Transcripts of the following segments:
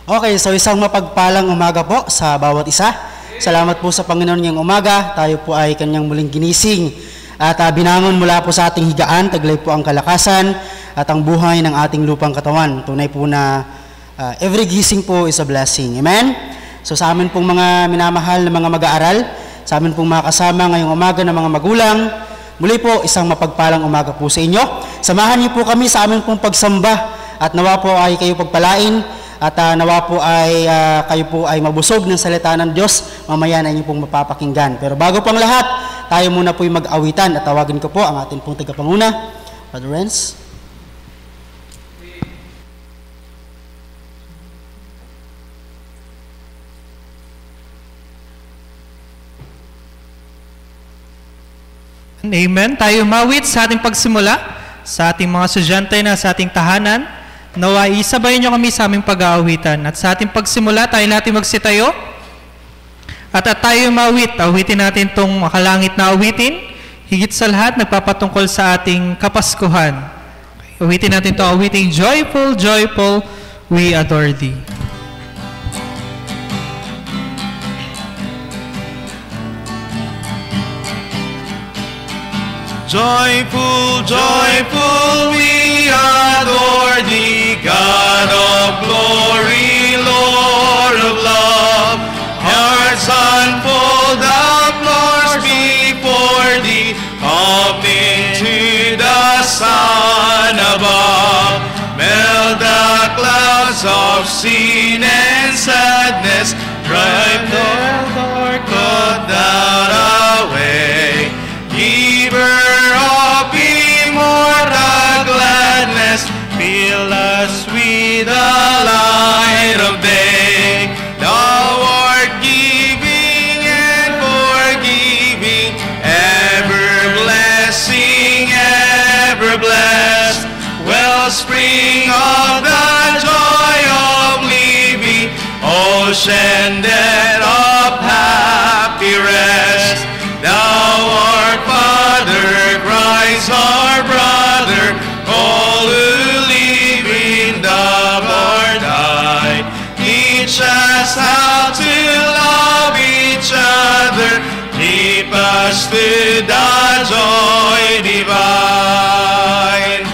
Okay, so isang mapagpalang umaga po sa bawat isa. Salamat po sa Panginoon ngayong umaga. Tayo po ay kanyang muling ginising at binangon mula po sa ating higaan. Taglay po ang kalakasan at ang buhay ng ating lupang katawan. Tunay po na every gising po is a blessing. Amen? So sa amin pong mga minamahal na mga mag-aaral, sa amin pong mga kasama ngayong umaga ng mga magulang, muli po isang mapagpalang umaga po sa inyo. Samahan niyo po kami sa amin pong pagsamba at nawa po ay kayo pagpalain at nawa po ay kayo po ay mabusog ng salita ng Diyos. Mamaya na inyo pong mapapakinggan. Pero bago pang lahat, tayo muna po yung mag-awitan at tawagin ko po ang ating pong tagapanguna, Brother Renz. Amen. Tayo mawit sa ating pagsimula, sa ating mga estudyante na sa ating tahanan. Nawa, isabayan nyo kami sa aming pag-aawitan. At sa ating pagsimula, tayo natin magsitayo. At tayo mawit, awitin natin itong makalangit na awitin. Higit sa lahat, nagpapatungkol sa ating kapaskuhan. Awitin natin ito, awiting joyful, joyful, we adore thee. Joyful, joyful, we adore thee, God of glory, Lord of love. Hearts unfold, applause before thee, up into the sun above. Melt the clouds of sin and sadness, drive the dark cloud away. Giver of immortal gladness, fill us with the light of day. Thou art giving and forgiving, ever blessing, ever blessed. Wellspring of the joy of living, ocean that of happy rest. Thou art Father, Christ our brother, all who live in love or die. Teach us how to love each other, keep us to the joy divine.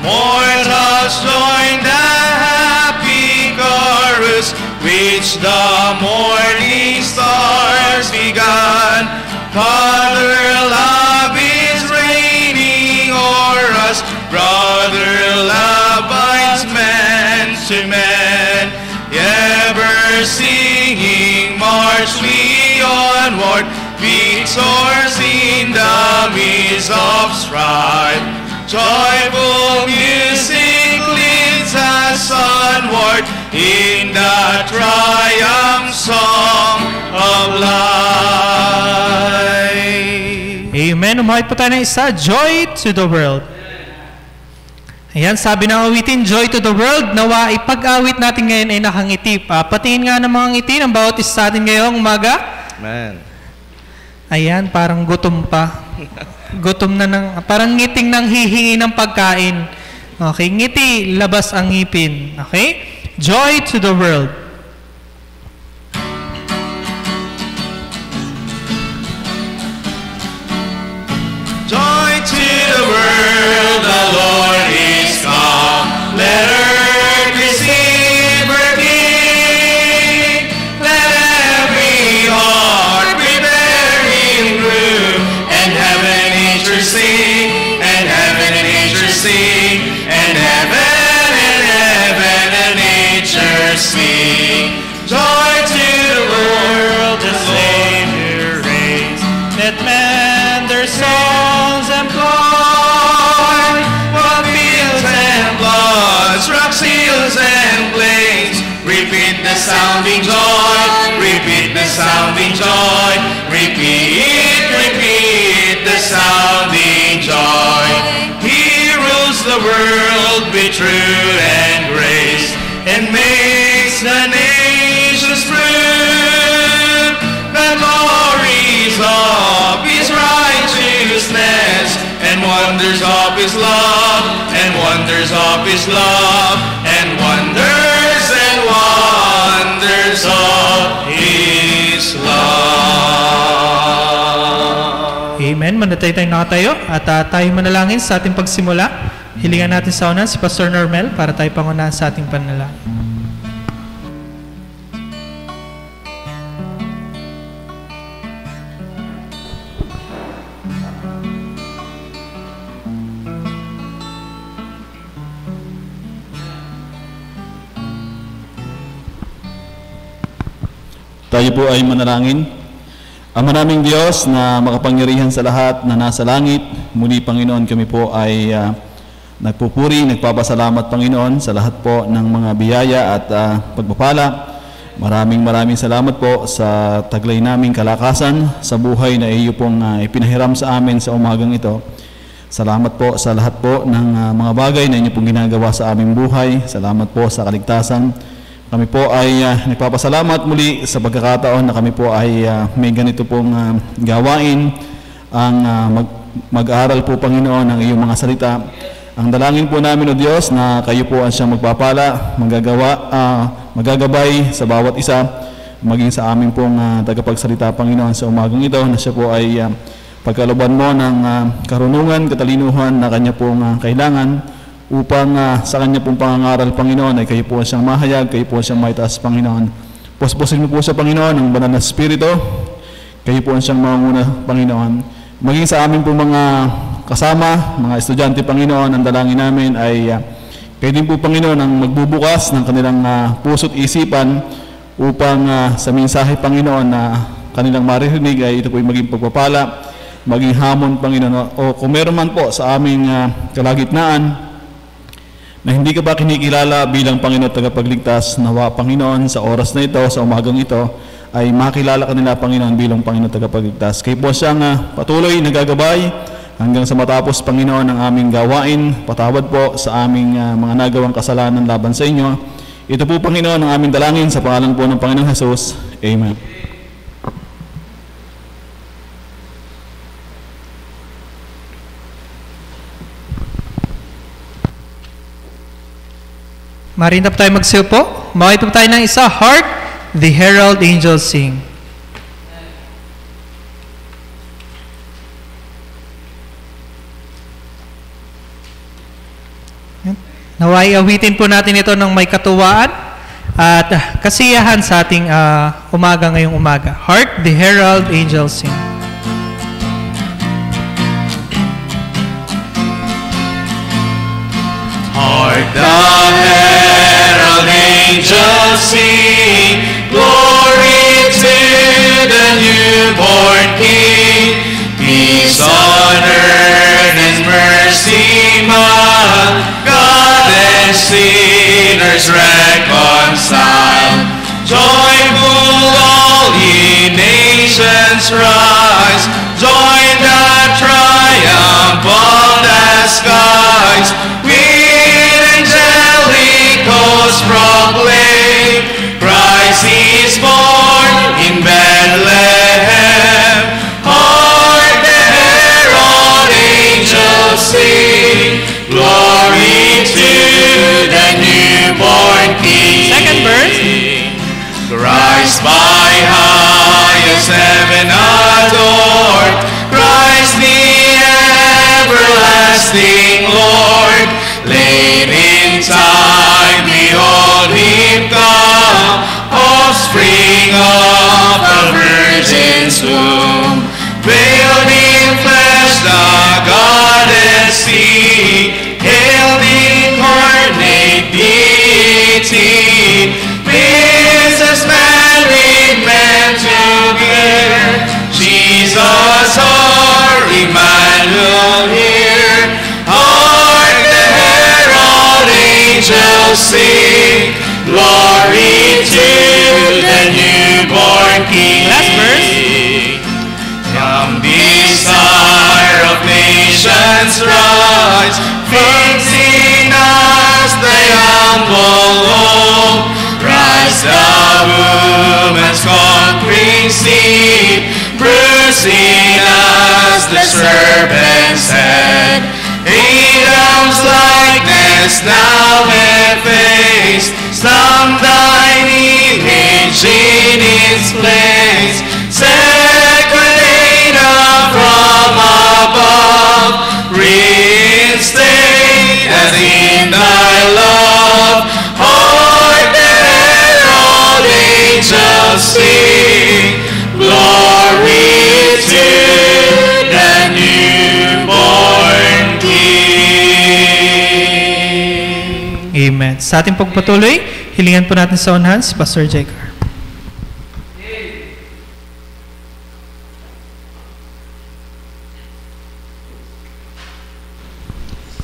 Mortals join the happy chorus, which the morning stars began. Father, love is reigning o'er us, brother, love binds man to man. Ever singing, march we onward, victors in the midst of strife. Joyful music leads us onward in the triumph song of life. Amen. Umahit po tayo ng isa, joy to the world. Ayan, sabi ng awitin, joy to the world. Nawa, ipag-awit natin ngayon ay nakangiti. Patingin nga ng mga ngiti ng bawat isa sa atin ngayong umaga. Amen. Ayan, parang gutom pa. Gutom na ng, parang ngiting nang hihingi ng pagkain. Okay, ngiti, labas ang ngipin. Okay? Joy to the world. Joy to the world, the Lord is come. Let earth receive her King. Let every heart prepare him room, and heaven and nature sing, and heaven and nature sing, and heaven and nature sing. Joy to the world, the Savior reigns. Let men their songs employ, while fields and floods, rocks, hills and plains, repeat the sounding joy, repeat the sounding joy, repeat the sounding joy. He rules the world with truth and grace, and makes the nations prove the glories of his righteousness, and wonders of his love, and wonders of his love, and wonders and wonders Amen. Manatay tayong nakatayo at tayo manalangin sa ating pagsimula. Hilingan natin sa una si Pastor Normel para tayo pangunahan sa ating panalangin. Tayo po ay manalangin. Ang maraming Diyos na makapangyarihan sa lahat na nasa langit, muli Panginoon kami po ay nagpupuri, nagpapasalamat Panginoon sa lahat po ng mga biyaya at pagpapala. Maraming salamat po sa taglay naming kalakasan sa buhay na iyo pong ipinahiram sa amin sa umagang ito. Salamat po sa lahat po ng mga bagay na inyo pong ginagawa sa aming buhay. Salamat po sa kaligtasan. Kami po ay nagpapasalamat muli sa pagkakataon na kami po ay may ganito pong gawain ang mag-aaral po Panginoon ng iyong mga salita. Ang dalangin po namin o Diyos na kayo po ang siyang magpapala, magagabay sa bawat isa, maging sa aming pong tagapagsalita Panginoon sa umagang ito na siya po ay pagkalooban mo ng karunungan, katalinuhan na kanya pong kailangan upang sa kanya pong pangangaral, Panginoon, ay kayo po siyang mahayag, kayo po siyang maitaas, Panginoon. Puspusin mo po sa Panginoon ang banal na Espiritu, kayo po siyang manguna, Panginoon. Maging sa amin pong mga kasama, mga estudyante, Panginoon, ang dalangin namin ay kayo din po, Panginoon, ang magbubukas ng kanilang puso't isipan upang sa mensahe, Panginoon, na kanilang maririnig ay ito po ay maging pagpapala, maging hamon, Panginoon. O kung meron man po sa aming kalagitnaan na hindi ka ba kinikilala bilang Panginoon at tagapagligtas, nawa Panginoon sa oras na ito, sa umagang ito, ay makilala ka nila Panginoon bilang Panginoon at tagapagligtas. Kayo po siyang patuloy nagagabay hanggang sa matapos Panginoon ang aming gawain. Patawad po sa aming mga nagawang kasalanan laban sa inyo. Ito po Panginoon ang aming dalangin sa pangalan po ng Panginoong Jesus. Amen. Marinta po tayo magsiupo. Mawait po tayo ng isa. Hark the Herald Angels Sing. Naway awitin po natin ito ng may katuwaan at kasiyahan sa ating umaga ngayong umaga. Hark the Herald Angels Sing. Hark the herald angels sing, glory to the newborn King. Peace on earth and mercy mild, God and sinners reconciled. Joyful all ye nations rise, join the triumph of the skies. Proclaim, Christ is born in Bethlehem. Hark the herald angels sing, glory to the newborn King. Second verse. Christ by highest heaven adored, Christ the everlasting Lord, late in time behold him come, offspring of the Virgin's womb, veiled in flesh the goddess see, hail the incarnate deity, Princess Mary man together, Jesus our Emmanuel here. Hark the herald angels sing, glory to the newborn King. Last verse. Come, desire of nations rise, faith in us thy humble home. Rise the woman's conquering seed, bruising us the serpent's head. Adam's likeness now effaced, stamp thine image in its place. Second Adam from sing glory to the newborn King. Amen. Sa ating pagpatuloy, hilingan po natin sa unahan si Pastor Jacob.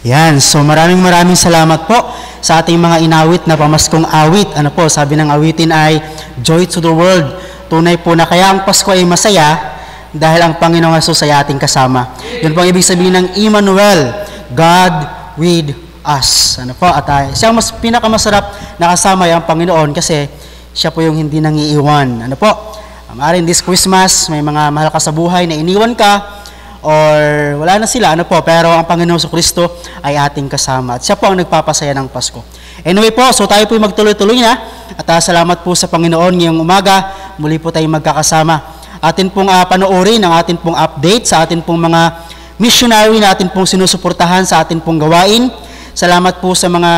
Yan, so maraming salamat po sa ating mga inawit na pamaskong awit. Ano po, sabi ng awitin ay Joy to the World. Tunay po na kaya ang Pasko ay masaya dahil ang Panginoong Hesus ay ating kasama. Yun po ang ibig sabihin ng Emmanuel, God with us. Ano po, at siya ang pinakamasarap na kasama ay ang Panginoon kasi siya po yung hindi nangiiwan. Ano po, maaaring this Christmas may mga mahal ka sa buhay na iniwan ka, or wala na sila, ano po, pero ang Panginoon Kristo ay ating kasama. At siya po ang nagpapasaya ng Pasko. Anyway po, so tayo po magtuloy-tuloy na. At salamat po sa Panginoon ngayong umaga. Muli po tayong magkakasama. Atin pong panoorin ang atin pong update sa atin pong mga missionary na atin pong sinusuportahan sa atin pong gawain. Salamat po sa mga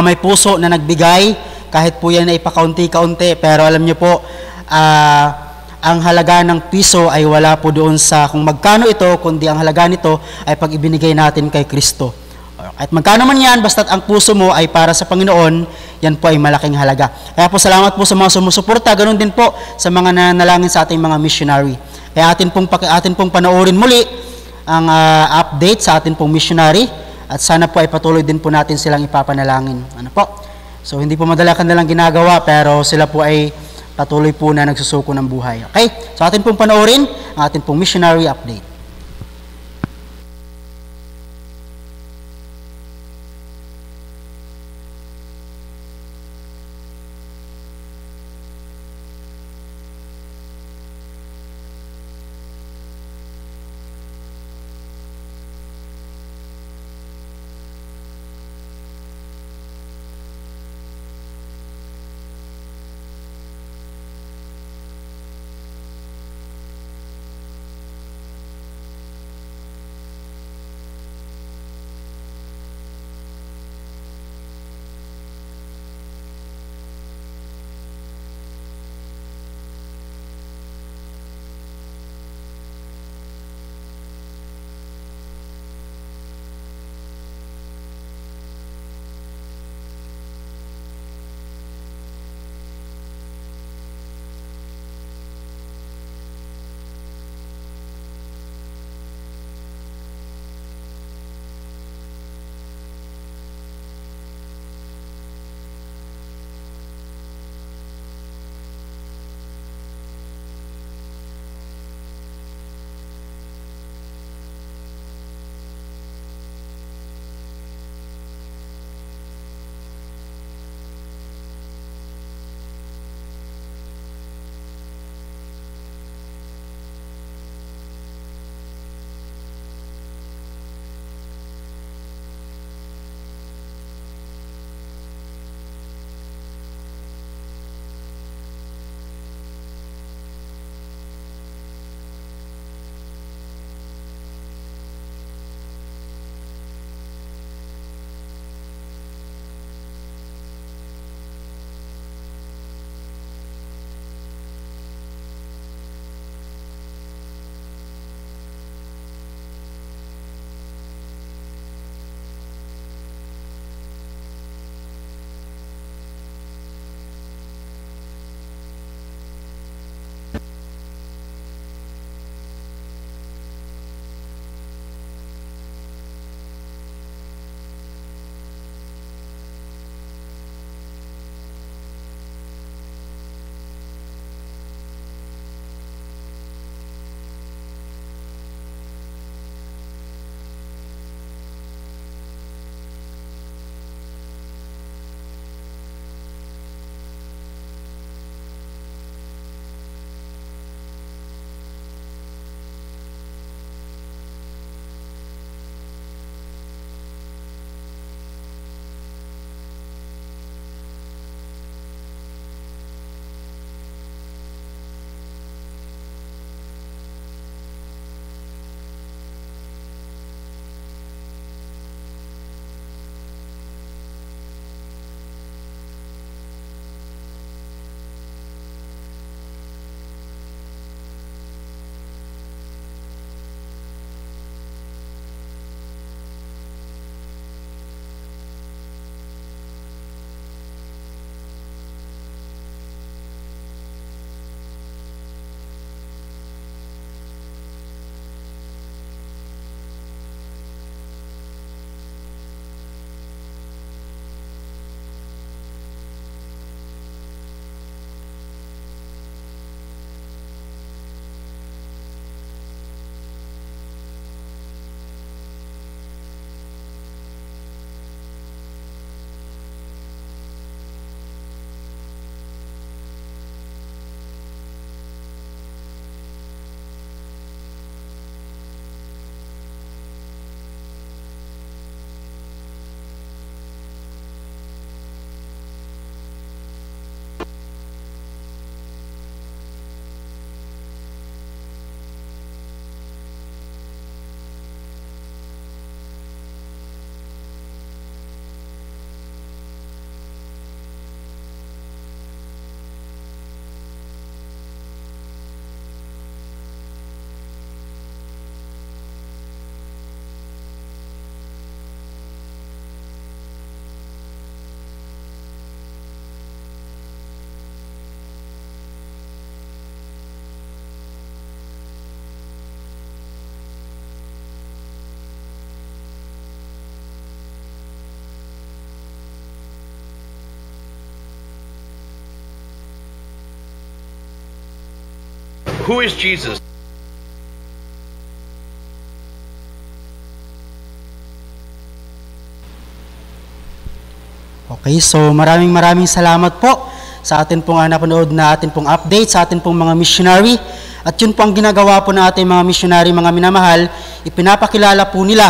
may puso na nagbigay. Kahit po yan ay pakaunti-kaunti. Pero alam niyo po, ang halaga ng piso ay wala po doon sa kung magkano ito, kundi ang halaga nito ay pag ibinigay natin kay Kristo. At magkano man yan, basta't ang puso mo ay para sa Panginoon, yan po ay malaking halaga. Kaya po salamat po sa mga sumusuporta, ganun din po sa mga nanalangin sa ating mga missionary. Kaya atin pong panoorin muli ang update sa atin pong missionary at sana po ay patuloy din po natin silang ipapanalangin. Ano po? So hindi po madala-kanilang ginagawa pero sila po ay patuloy po na nagsusuko ng buhay. Okay? So atin pong panoorin ang atin pong missionary update. who is Jesus? Okay, so maraming salamat po sa atin pong napanood na atin pong update, sa atin pong mga missionary. At yun po ang ginagawa po na ating mga missionary, mga minamahal, ipinapakilala po nila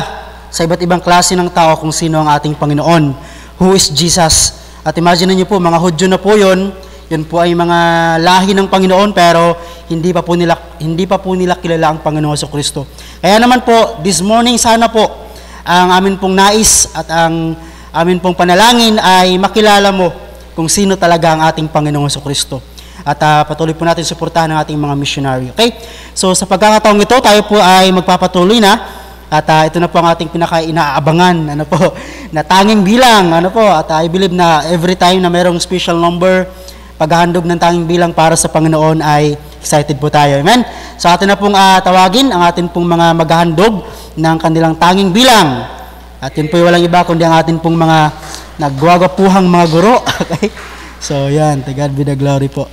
sa iba't ibang klase ng tao kung sino ang ating Panginoon. Who is Jesus? At imagine niyo po, mga Hudyo na po yun po ay mga lahi ng Panginoon pero hindi pa po nila kilala ang Panginoon Jesucristo. Kaya naman po, this morning sana po ang amin pong nais at ang amin pong panalangin ay makilala mo kung sino talaga ang ating Panginoong Jesucristo. At patuloy po natin suportahan ang ating mga missionary. Okay? So sa pagkakataong ito, tayo po ay magpapatuloy na. At ito na po ang ating pinaka-inaabangan na tanging bilang. At I believe na every time na mayroong special number, paghahandog ng tanging bilang para sa Panginoon ay excited po tayo. Amen? So atin na pong tawagin ang atin pong mga maghahandog ng kanilang tanging bilang. At yun po walang iba kundi ang atin pong mga nagwagapuhang mga guro. Okay? So yan, to God be the glory po.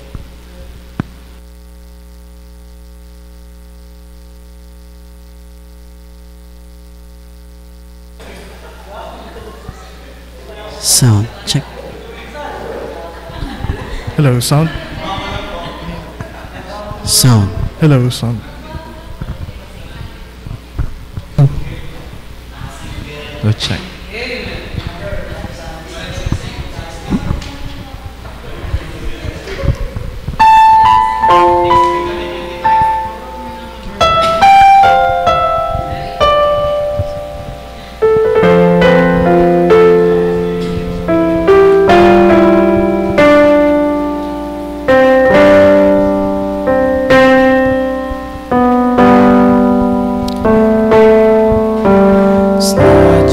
Sound check. Hello, sound. Sound. Hello, sound. Go check.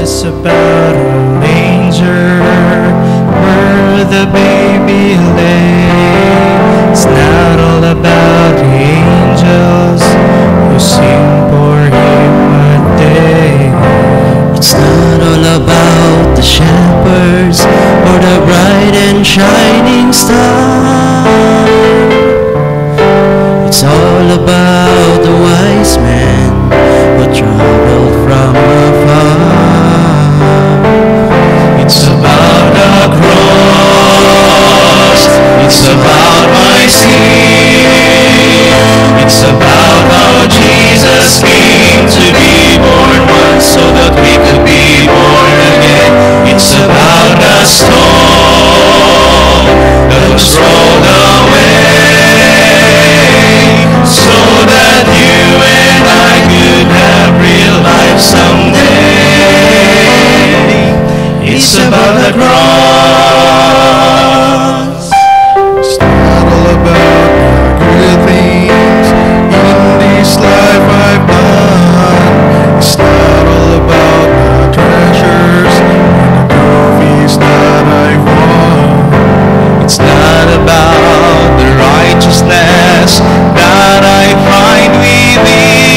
It's about a manger where the baby lay. It's not all about the angels who sing for him a day. It's not all about the shepherds or the bright and shining star. It's all about the wise men who traveled from afar. It's about the cross. It's about my sin. It's about how Jesus came to be born once so that we could be born again. It's about the stone that was rolled away so that you and I could have real life someday. It's about the cross. It's not all about the good things in this life I've done. It's not all about the treasures and the trophies that I've won. It's not about the righteousness that I find within.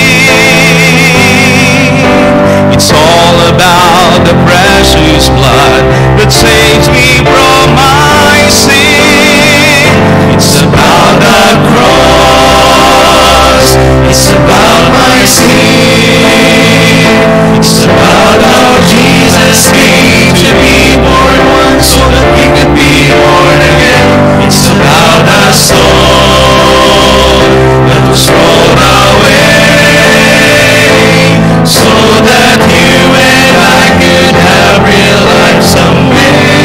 It's all about the precious blood that saves me from my sin. It's about the cross. It's about my sin. It's about how Jesus came to be born once so that we could be born again. It's about the stone that was rolled away so that you and I could have real life someday.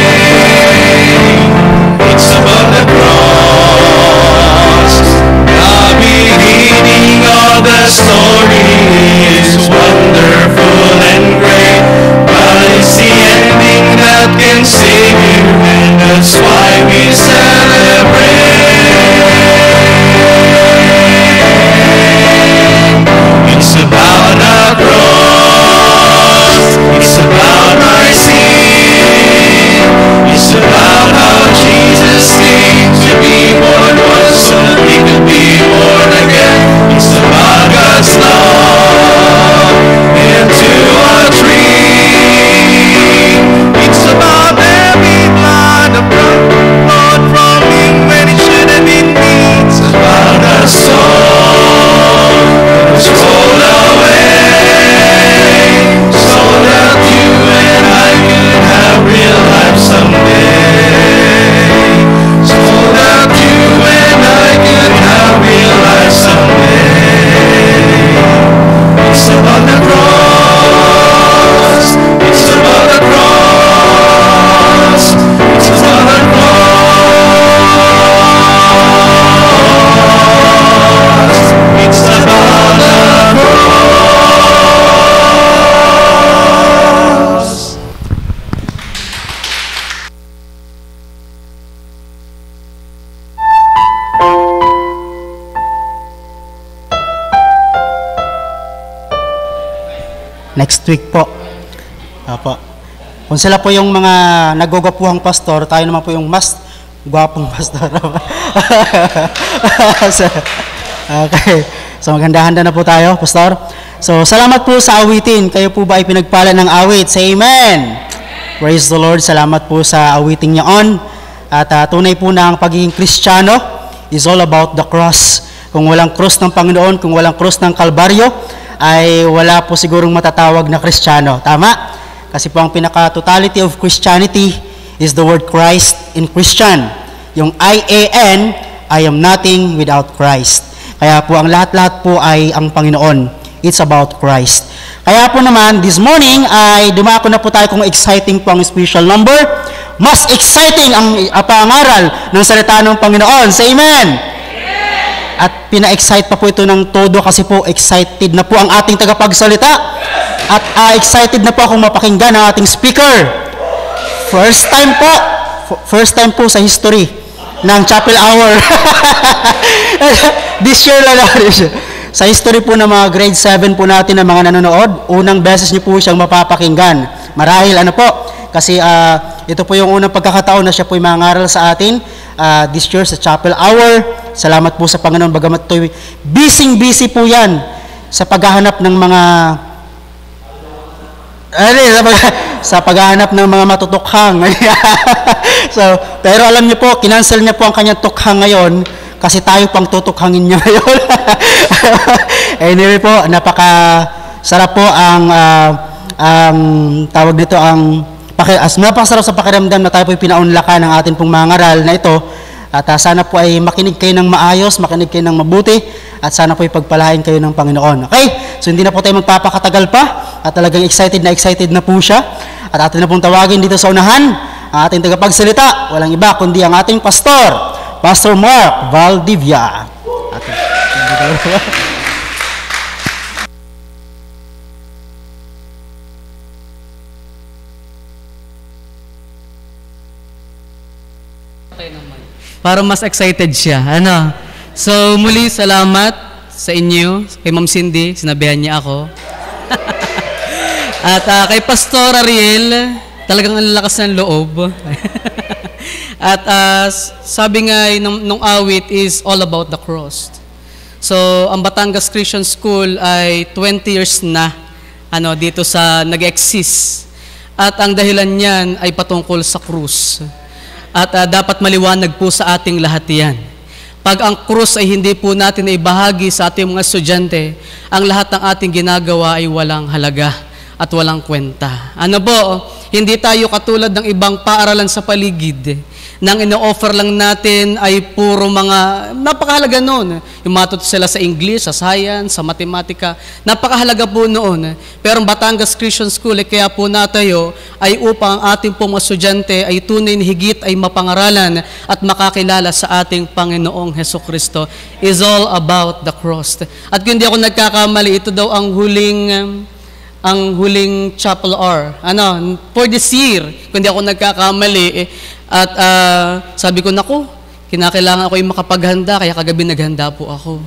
It's about the cross. The beginning of the story is wonderful and great, but it's the ending that can save you, and that's why we celebrate. It's about the cross. It's about my sin. It's about how Jesus came to be born once so that we could be born again. It's about God's love into a tree. It's about every blood of God. Next week po. Opo. Kung sila po yung mga nagugwapuhang pastor, tayo naman po yung mas gwapong pastor. Okay. So maghanda-handa na po tayo, pastor. So salamat po sa awitin. Kayo po ba ay pinagpala ng awit? Say amen. Praise the Lord. Salamat po sa awiting niya on. At tunay po na ang pagiging Kristiyano is all about the cross. Kung walang cross ng Panginoon, kung walang cross ng Kalbaryo, ay wala po sigurong matatawag na Kristiyano. Tama? Kasi po ang pinaka-totality of Christianity is the word Christ in Christian. Yung I-A-N, I am nothing without Christ. Kaya po ang lahat-lahat po ay ang Panginoon. It's about Christ. Kaya po naman, this morning ay dumako na po tayo kung exciting po ang special number. Mas exciting ang pangaral ng salita ng Panginoon. Say amen! At pina-excite pa po ito ng todo kasi po excited na po ang ating tagapagsalita. At excited na po akong mapakinggan ang ating speaker. First time po sa history ng Chapel Hour. This year lang natin. Sa history po ng mga grade 7 po natin na mga nanonood, unang beses niyo po siyang mapapakinggan. Marahil ano po, kasi ito po yung unang pagkakataon na siya po yung mangaral sa atin this year sa Chapel Hour. Salamat po sa Panginoon, bagamat ito'y busy po yan sa paghahanap ng mga sa paghahanap ng mga matutukhang. So, pero alam niyo po, kinancel niya po ang kanyang tukhang ngayon kasi tayo pang tutukhangin niya ngayon. Anyway po, napaka-sarap po ang tawag nito, napakasarap sa pakiramdam na tayo po pinaunlakan ng ating pong mga ngaral na ito. At sana po ay makinig kayo ng maayos, makinig kayo ng mabuti, at sana po ipagpalain kayo ng Panginoon. Okay? So hindi na po tayo magpapakatagal pa, at talagang excited na po siya. At atin na pong tawagin dito sa unahan, ang ating tagapagsalita, walang iba kundi ang ating pastor, Pastor Mark Valdivia. Para mas excited siya. Ano? So, muli salamat sa inyo, kay Ma'am Cindy, sinabihan niya ako. At kay Pastor Ariel, talagang ang lakas ng loob. At sabi nga nung awit is all about the cross. So, ang Batangas Christian School ay 20 years na dito sa nag-exist. At ang dahilan niyan ay patungkol sa krus. At dapat maliwanag po sa ating lahat yan. Pag ang krus ay hindi po natin ibahagi sa ating mga estudyante, ang lahat ng ating ginagawa ay walang halaga at walang kwenta. Ano po, hindi tayo katulad ng ibang paaralan sa paligid. Nang ino-offer lang natin ay puro mga, napakahalaga noon. Yung matuto sila sa English, sa science, sa matematika, napakahalaga po noon. Pero ang Batangas Christian School, kaya po natayo, ay upang ang ating pong mga estudyante ay tunay na higit ay mapangaralan at makakilala sa ating Panginoong Hesukristo. Is all about the cross. At kung hindi ako nagkakamali, ito daw ang huling chapel hour. For this year, kung hindi ako nagkakamali, at sabi ko, naku, kinakailangan ako yung makapaghanda, kaya kagabi naghanda po ako.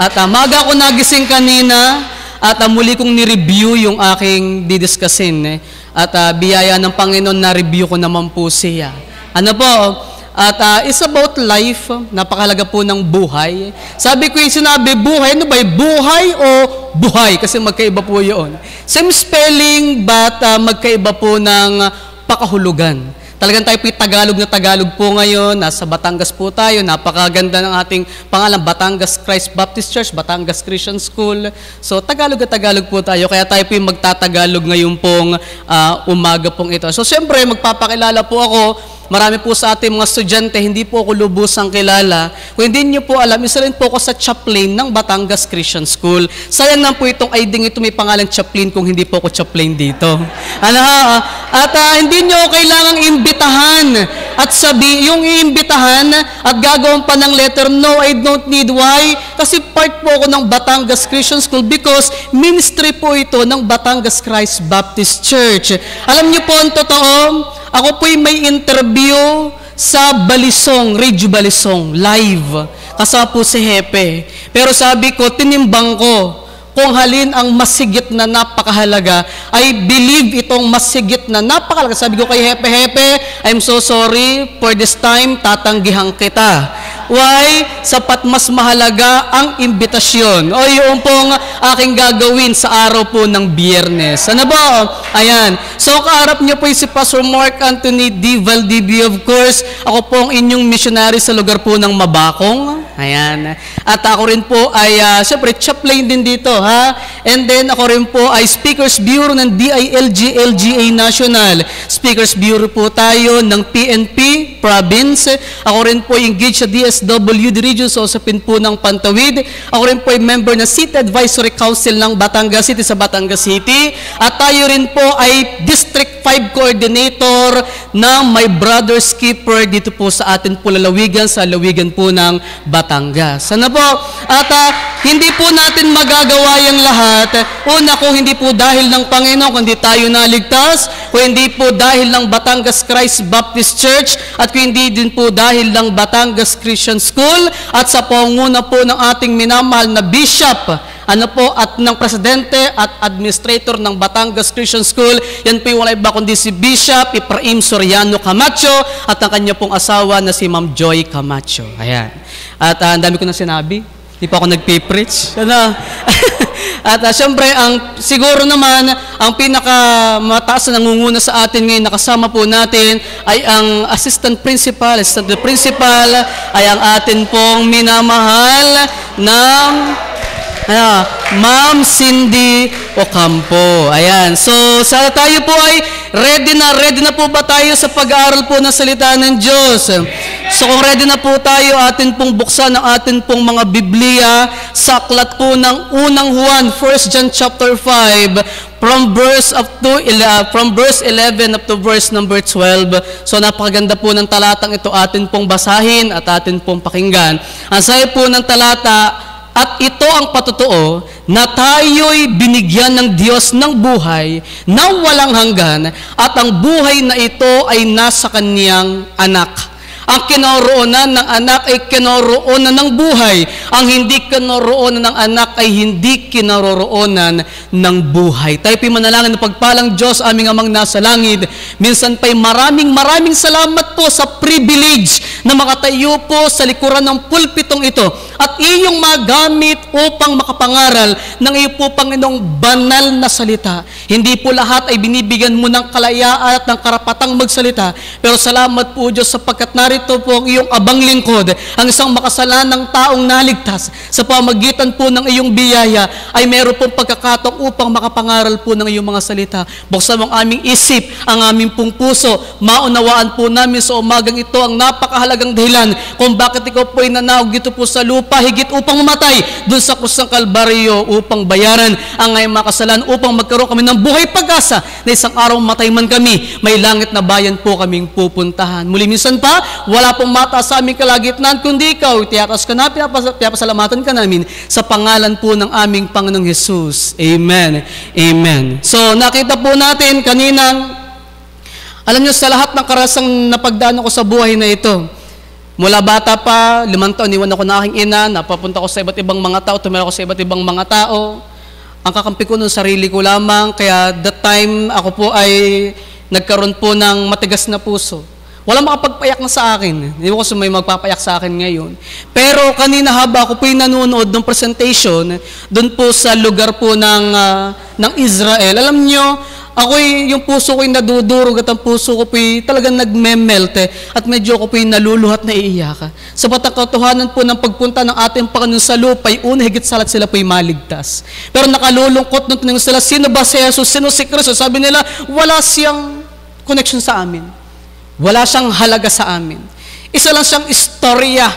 At maga ako nagising kanina, at muli kong ni-review yung aking didiscusin. At biyaya ng Panginoon na review ko naman po siya. Ano po? At it's about life, napakahalaga po ng buhay. Sabi ko yung sinabi, buhay, ano ba? Buhay o buhay? Kasi magkaiba po yun. Same spelling, but magkaiba po ng pakahulugan. Talagang tayo po Tagalog po ngayon. Nasa Batangas po tayo. Napakaganda ng ating pangalan, Batangas Christ Baptist Church, Batangas Christian School. So, Tagalog po tayo. Kaya tayo po yung magtatagalog ngayon pong umaga pong ito. So, siyempre, magpapakilala po ako. Marami po sa ating mga estudyante, hindi po ako lubusang kilala. Kung hindi niyo po alam, isa rin po ako sa chaplain ng Batangas Christian School. Sayang na po itong ID ito may pangalan chaplain kung hindi po ako chaplain dito. At hindi niyo kailangang imbitahan at yung iimbitahan at gagawin pa ng letter, no, I don't need. Why? Kasi part po ako ng Batangas Christian School because ministry po ito ng Batangas Christ Baptist Church. Alam niyo po ang totoo, ako po'y may interview sa Balisong, Radio Balisong, live. Kasama po si Hepe. Pero sabi ko, tinimbang ko kung halin ang masigit na napakahalaga, I believe itong masigit na napakahalaga. Sabi ko kay Hepe, I'm so sorry for this time, tatanggihan kita. Why? Sapat mas mahalaga ang imbitasyon o yung pong aking gagawin sa araw po ng Biyernes. Ano ba? Ayan. So, kaharap niyo po si Pastor Mark Anthony D. Valdivia, of course. Ako po ang inyong missionary sa lugar po ng Mabakong. Ayan. At ako rin po ay, syempre, chaplain din dito, ha? And then, ako rin po ay Speakers Bureau ng DILG-LGA National. Speakers Bureau po tayo ng PNP Province. Ako rin po engaged sa DSWD Region sa usapin po ng Pantawid. Ako rin po ay member ng City Advisory Council ng Batangas City sa Batangas City. At tayo rin po ay District 5 Coordinator ng My Brother's Keeper dito po sa atin po lalawigan, sa lawigan po ng Batangas. Ano po? At hindi po natin magagawa yung lahat. Una, kung hindi po dahil ng Panginoon, kundi tayo naligtas, kung hindi po dahil ng Batangas Christ Baptist Church, at kung hindi din po dahil ng Batangas Christian School, at sa pangunguna po ng ating minamahal na Bishop, at ng Presidente at Administrator ng Batangas Christian School, yan po yung wala iba kundi si Bishop Efraim Soriano Camacho at ang kanya pong asawa na si Ma'am Joy Camacho. Ayan. At ang dami ko na sinabi. Hindi pa ako nagpipreach. At syempre, siguro naman, ang pinakamataas na nangunguna sa atin ngayon, nakasama po natin, ay ang Assistant Principal ay ang atin pong minamahal ng Ma'am Cindy Ocampo. Ayan. So, sana tayo po ay ready na po ba tayo sa pag-aaral po ng salita ng Diyos? So, kung ready na po tayo, atin pong buksan ang atin pong mga Biblia sa aklat po ng unang Juan, 1 John chapter 5, from verse 11 up to verse number 12. So, napakaganda po ng talatang ito atin pong basahin at atin pong pakinggan. Ang sabi po ng talata, at ito ang patotoo na tayo'y binigyan ng Diyos ng buhay na walang hanggan at ang buhay na ito ay nasa Kaniyang anak. Ang kinaroonan ng anak ay kinaroonan ng buhay. Ang hindi kinaroonan ng anak ay hindi kinaroonan ng buhay. Tayo po'y manalangin ng pagpalang Diyos, aming amang nasa langit. Minsan pa'y maraming salamat po sa privilege na makatayo po sa likuran ng pulpitong ito at iyong magamit upang makapangaral ng iyo po, Panginoong, banal na salita. Hindi po lahat ay binibigyan mo ng kalayaan at ng karapatang magsalita. Pero salamat po, Diyos, sapagkat narito po ang iyong abang lingkod, ang isang makasalanang taong naligtas sa pamagitan po ng iyong biyaya ay meron pong pagkakataong upang makapangaral po ng iyong mga salita. Buksan mo ang aming isip, ang aming pong puso, maunawaan po namin sa umagang ito ang napakahalagang dahilan kung bakit ikaw po ay nanawag dito po sa lupa higit upang mamatay doon sa krus ng Kalbaryo upang bayaran ang aming mga kasalanan, upang magkaroon kami ng buhay pag-asa na isang araw matay man kami, may langit na bayan po kaming pupuntahan. Muli minsan pa, wala pong mataas sa aming kalagitnaan kundi ikaw. Tiyakas ka na, pinapasalamatan ka namin sa pangalan po ng aming Panginoong Hesus. Amen. Amen. So, nakita po natin kaninang, alam nyo, sa lahat ng karasang napagdaan ko sa buhay na ito, mula bata pa, 5 taon, iwan ako na aking ina, napapunta ko sa iba't ibang mga tao, tumira ako sa iba't ibang mga tao. Ang kakampi ko nun, sarili ko lamang, kaya that time, ako po ay nagkaroon po ng matigas na puso. Walang makapagpayak na sa akin. Hindi ko kasi may magpapayak sa akin ngayon. Pero kanina haba ako po'y nanonood ng presentation doon po sa lugar po ng Israel. Alam nyo, yung puso ko'y nadudurog at ang puso ko po'y talagang nagme-melt at medyo ako po'y naluluhat na iiyak. Sapat ang katotohanan po ng pagpunta ng ating Panginoon sa lupa ay una higit sa lahat sila po'y maligtas. Pero nakalulungkot nung tinanong sila, sino ba si Jesus? Sino si Kristo? Sabi nila, wala siyang connection sa amin. Wala siyang halaga sa amin. Isa lang siyang istorya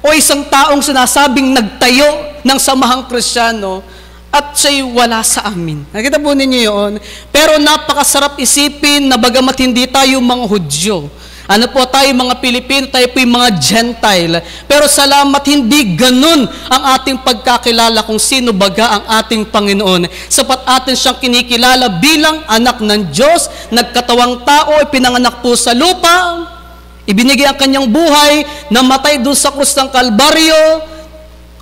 o isang taong sinasabing nagtayo ng samahang Kristiyano at siya'y wala sa amin. Nakita po ninyo yun? Pero napakasarap isipin na bagamat hindi tayo mga Hudyo, po tayo mga Pilipino, tayo po yung mga Gentile. Pero salamat, hindi ganun ang ating pagkakilala kung sino baga ang ating Panginoon. Sapat atin siyang kinikilala bilang anak ng Diyos, nagkatawang tao, ipinanganak po sa lupa, ibinigay ang kanyang buhay, namatay doon sa krus ng Kalbaryo,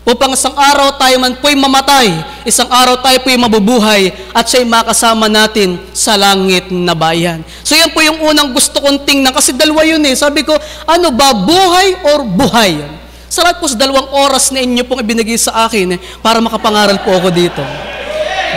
upang isang araw tayo man po'y mamatay, isang araw tayo po'y mabubuhay, at siya'y makasama natin sa langit na bayan. So yan po yung unang gusto kong tingnan, kasi dalawa yun eh. Sabi ko, ano ba, buhay or buhay? Salamat po sa 2 oras na inyo pong ibinigay sa akin para makapangaral po ako dito.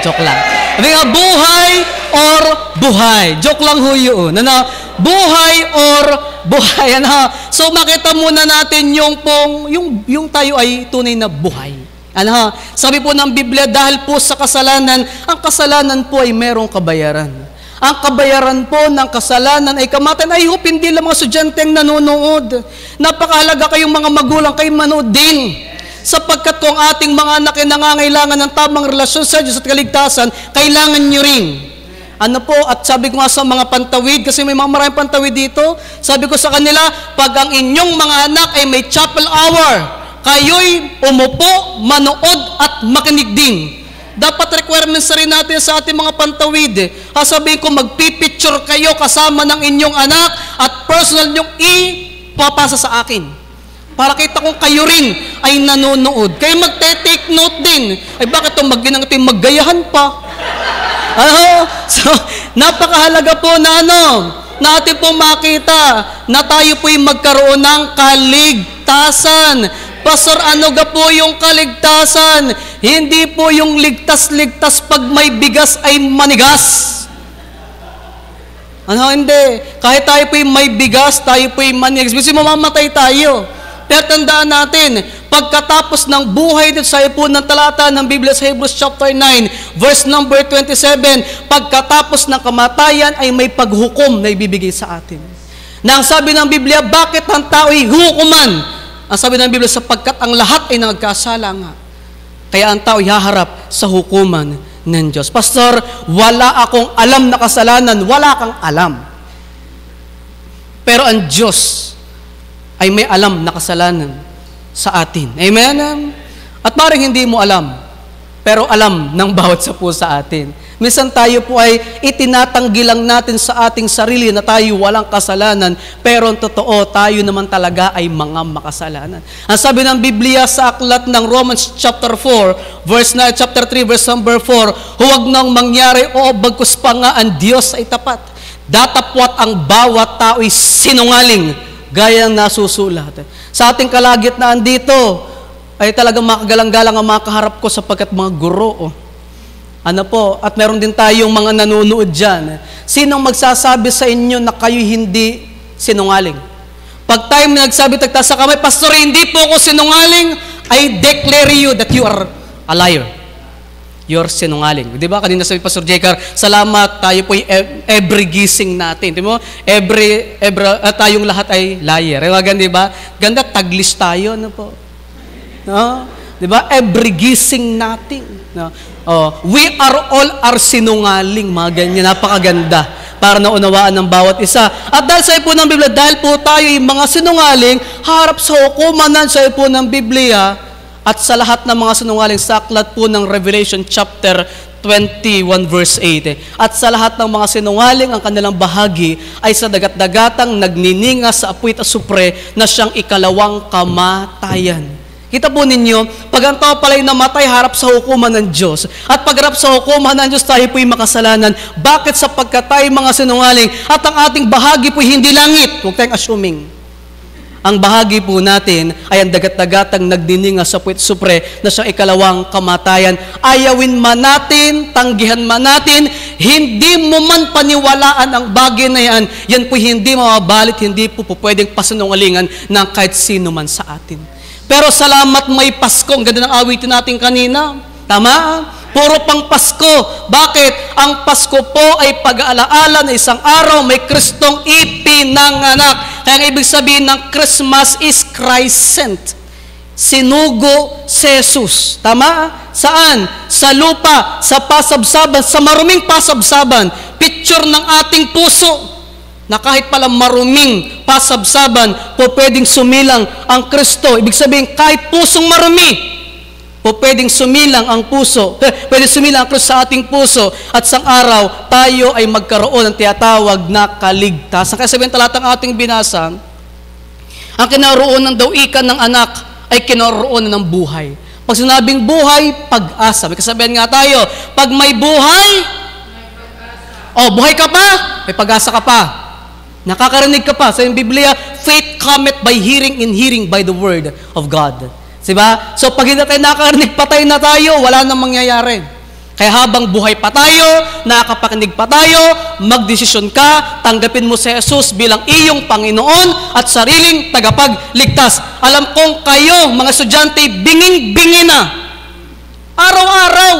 Joke lang. Sabi nga, buhay or buhay? Joke lang ho yun. Ano? Buhay or buhay? Ano? So makita muna natin yung tayo ay tunay na buhay. Ano? Sabi po ng Biblia, dahil po sa kasalanan, ang kasalanan po ay merong kabayaran. Ang kabayaran po ng kasalanan ay kamatayan. I hope hindi lang mga estudyante ang nanonood. Napakahalaga kayong mga magulang, kayo manood din. Sapagkat kung ating mga anak ay nangangailangan ng tamang relasyon sa Diyos at kaligtasan, kailangan nyo rin. Ano po, at sabi ko nga sa mga pantawid, kasi may mga maraming pantawid dito, sabi ko sa kanila, pag ang inyong mga anak ay may chapel hour, kayo'y umupo, manood at makinig din. Dapat requirements rin natin sa ating mga pantawid. Sabihin ko, magpipicture kayo kasama ng inyong anak at personal nyong ipapasa sa akin. Para kita kung kayo rin ay nanonood. Kayo magte-take note din. Ay bakit itong maggayahan pa? So, napakahalaga po na natin po makita na tayo po'y magkaroon ng kaligtasan. Pastor, ano ga po yung kaligtasan? Hindi po yung ligtas-ligtas pag may bigas ay manigas. Hindi. Kahit tayo po'y may bigas, tayo po'y manigas. Kasi mamamatay tayo. Pero tandaan natin, pagkatapos ng buhay dito sa po ng talata ng Biblia sa Hebrews chapter 9, verse number 27, pagkatapos ng kamatayan ay may paghukom na ibibigay sa atin. Na ang sabi ng Biblia, bakit ang tao ay hukuman? Ang sabi ng Biblia, sapagkat ang lahat ay nagkasala nga. Kaya ang tao ay haharap sa hukuman ng Diyos. Pastor, wala akong alam na kasalanan. Wala kang alam. Pero ang Diyos ay may alam na kasalanan sa atin. Amen? At maring hindi mo alam, pero alam ng bawat sa po sa atin. Minsan tayo po ay itinatanggi lang natin sa ating sarili na tayo walang kasalanan, pero ang totoo, tayo naman talaga ay mga makasalanan. Ang sabi ng Biblia sa aklat ng Romans chapter 4, chapter 3, verse number 4, huwag nang mangyari o bagkus pa nga ang Diyos ay tapat. Datapwat ang bawat tao ay sinungaling, gaya ng nasusulat. Sa ating kalagitnaan dito, ay talagang makagalang-galang ang mga kaharap ko sapagkat mga guro. At meron din tayong mga nanonood dyan. Sinong magsasabi sa inyo na kayo hindi sinungaling? Pag tayo nagsabi tagtaas sa kamay, Pastor, hindi po ako sinungaling, I declare you that you are a liar. You're sinungaling. Di ba? Kanina sabi Pastor Jecar, salamat, tayo po every gising natin. Di mo? Tayong lahat ay liar. Di ba? Ganda, taglis tayo. Ano po? No? Di ba? Every gising natin. No? We are sinungaling. Mga ganyan. Napakaganda. Para naunawaan ng bawat isa. At dahil sa po ng Biblia, dahil po tayo yung mga sinungaling, harap sa hukuman sa po ng Biblia, at sa lahat ng mga sinungaling, sa aklat po ng Revelation chapter 21 verse 8. At sa lahat ng mga sinungaling, ang kanilang bahagi ay sa dagat-dagatang nagnininga sa apoy at asupre na siyang ikalawang kamatayan. Kita po ninyo, pag ang tao pala'y namatay, harap sa hukuman ng Diyos. At pagharap sa hukuman ng Diyos, tayo po'y makasalanan. Bakit? Sapagkat tayo mga sinungaling at ang ating bahagi po'y hindi langit. Huwag tayong assuming. Ang bahagi po natin ay ang dagat-dagatang nagdininga sa puwet supre na siyang ikalawang kamatayan. Ayawin man natin, tanggihan man natin, hindi mo man paniwalaan ang bagay na yan po hindi mababalit, hindi po pwedeng pasinungalingan ng kahit sino man sa atin. Pero salamat may Pasko, ang ganda ng awitin natin kanina. Tama? Puro pang Pasko. Bakit? Ang Pasko po ay pag-aalaala na isang araw may Kristong ipinanganak. Kaya ang ibig sabihin ng Christmas is Christ sent. Sinugo si Jesus. Tama? Saan? Sa lupa, sa pasabsaban, sa maruming pasabsaban. Picture ng ating puso na kahit pala maruming pasabsaban po pwedeng sumilang ang Kristo. Ibig sabihin kahit pusong marumi, po pwedeng sumilang ang puso, pwedeng sumilang ang Kristo sa ating puso at sang araw tayo ay magkaroon ng tinatawag na kaligtasan. Kaya sabihin talatang ating binasa, ang kinaroonan daw ikan ng anak ay kinaroonan ng buhay. Pag sinabing buhay, pag-asa. May kasabihan nga tayo, pag may buhay, buhay ka pa, may pag-asa ka pa. Nakakarinig ka pa. Sa Biblia, faith cometh by hearing, and hearing by the word of God. Diba? So pag hindi tayo nakakarinig, patay na tayo, wala nang mangyayari. Kaya habang buhay pa tayo, nakakapakinig pa tayo, magdesisyon ka, tanggapin mo si Jesus bilang iyong Panginoon at sariling tagapagligtas. Alam kong kayo, mga estudyante, binging-bingi na. Araw-araw,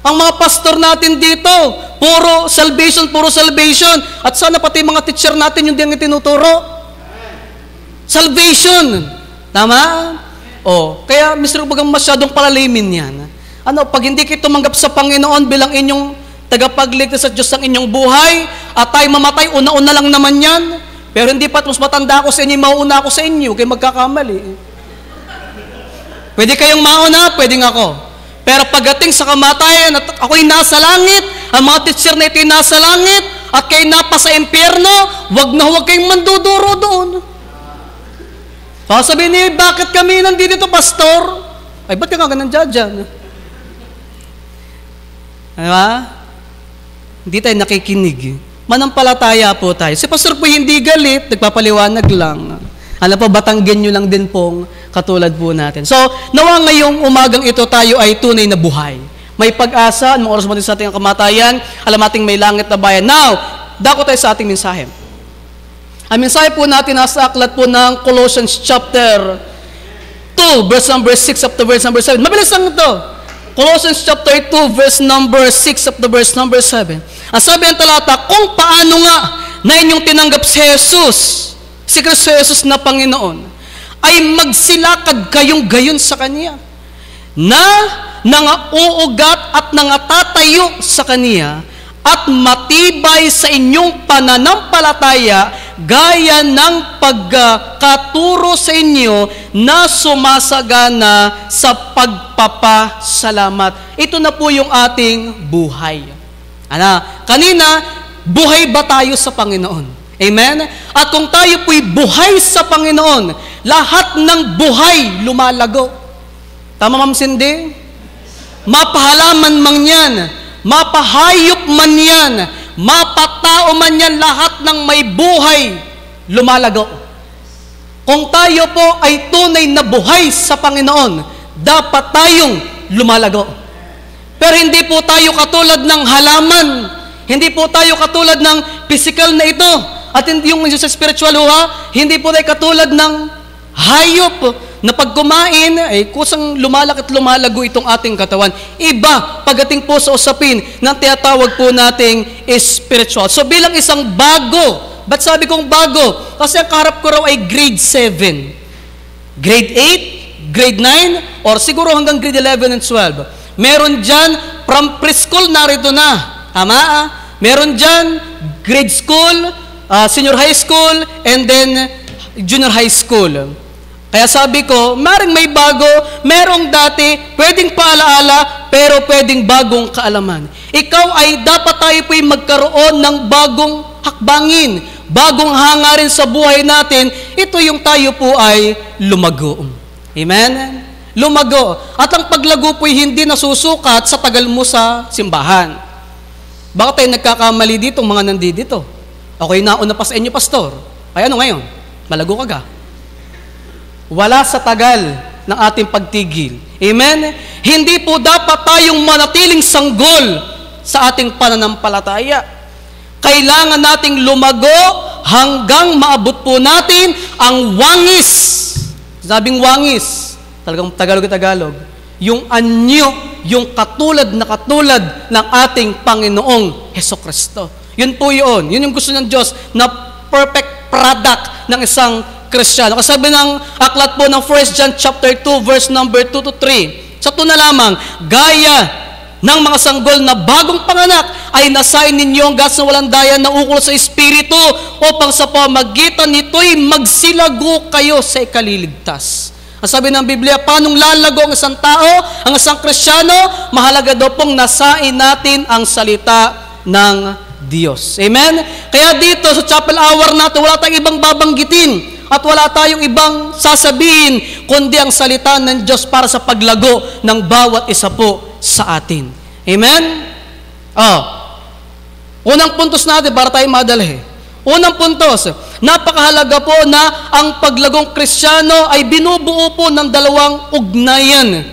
ang mga pastor natin dito, puro salvation. At sana pati mga teacher natin yung diyang itinuturo. Salvation. Tama? Kaya, Mr. Bagang masyadong palalimin yan. Pag hindi kayo tumanggap sa Panginoon bilang inyong tagapagligtas at Diyos ang inyong buhay, at tayo mamatay, una-una lang naman yan. Pero hindi pa, mas matanda ako sa inyo, mauuna ako sa inyo, kayo magkakamali. Pwede kayong mauna, pwedeng ako. Pero pagdating sa kamatayan at ako'y nasa langit, ang mga teacher na ito'y nasa langit, at kayo napa sa impyerno, huwag kayong manduduro doon. Sasabihin niyo, bakit kami nandito, pastor? Ay, ba't ka ganun dyan? Diba? Hindi tayo nakikinig. Manampalataya po tayo. Si pastor po hindi galit, nagpapaliwanag lang. Batanggen nyo lang din pong katulad po natin. So, nawa ngayong umagang ito tayo ay tunay na buhay. May pag-asa, mga oras mo din sa ating kamatayan, alam ating may langit na bayan. Now, dako tayo sa ating mensahe. Ang mensahe po natin nasa aklat po ng Colossians chapter 2, verse number 6 up to verse number 7. Mabilis lang ito. Colossians chapter 2, verse number 6 up to verse number 7. Ang sabi ng talata, kung paano nga na inyong tinanggap si Jesus, si Kristo Jesus na Panginoon, ay magsilakad kayong gayon sa Kanya, na nangauugat at nangatatayo sa Kanya, at matibay sa inyong pananampalataya, gaya ng pagkaturo sa inyo na sumasagana sa pagpapasalamat. Ito na po yung ating buhay. Kanina, buhay ba tayo sa Panginoon? Amen? At kung tayo po'y buhay sa Panginoon, lahat ng buhay lumalago. Tama, Ma'am Cindy? Mapahalaman man yan, mapahayop man yan, mapatao man yan, lahat ng may buhay lumalago. Kung tayo po ay tunay na buhay sa Panginoon, dapat tayong lumalago. Pero hindi po tayo katulad ng halaman, hindi po tayo katulad ng physical na ito, at hindi yung sa spiritual hindi po tayo katulad ng hayop na pag kumain, ay kusang lumalaki at lumalago itong ating katawan. Iba, pagdating po sa usapin ng tinatawag po nating spiritual. So bilang isang bago, ba't sabi kong bago? Kasi ang kaharap ko raw ay grade 7, grade 8, grade 9, or siguro hanggang grade 11 and 12. Meron dyan, from preschool narito na. Tama? Meron dyan, grade school, senior high school, and then junior high school. Kaya sabi ko, maring may bago, merong dati, pwedeng paalaala, pero pwedeng bagong kaalaman. Ikaw ay dapat tayo po'y magkaroon ng bagong hakbangin, bagong hangarin sa buhay natin. Ito yung tayo po ay lumago. Amen? Lumago. At ang paglago po'y hindi nasusukat sa tagal mo sa simbahan. Baka tayo nagkakamali dito, mga nandito. Ako'y nauna pa sa inyo, pastor. Ay ano ngayon? Malago ka ga? Wala sa tagal ng ating pagtigil. Amen? Hindi po dapat tayong manatiling sanggol sa ating pananampalataya. Kailangan nating lumago hanggang maabot po natin ang wangis. Sabing wangis, talagang Tagalog. Yung anyo, yung katulad ng ating Panginoong Hesukristo. Yun po yun. Yun yung gusto ng Diyos na perfect product ng isang Kristiyano. Kasabi ng aklat po ng 1 John chapter 2 verse number 2 to 3. Sa ito na lamang, gaya ng mga sanggol na bagong panganak ay nasain ninyo ang gas na walang daya na ukol sa Espiritu upang sa pamagitan nito'y magsilago kayo sa ikaliligtas. Ang sabi ng Biblia, paanong lalago ang isang tao, ang isang Kristiyano? Mahalaga daw pong nasain natin ang salita ng Diyos. Amen? Kaya dito sa chapel hour natin, wala tayong ibang babanggitin. at wala tayong ibang sasabihin kundi ang salita ng Diyos para sa paglago ng bawat isa po sa atin. Amen? Unang puntos natin para tayo madalhin. Unang puntos, napakahalaga po na ang paglagong Kristiyano ay binubuo po ng dalawang ugnayan.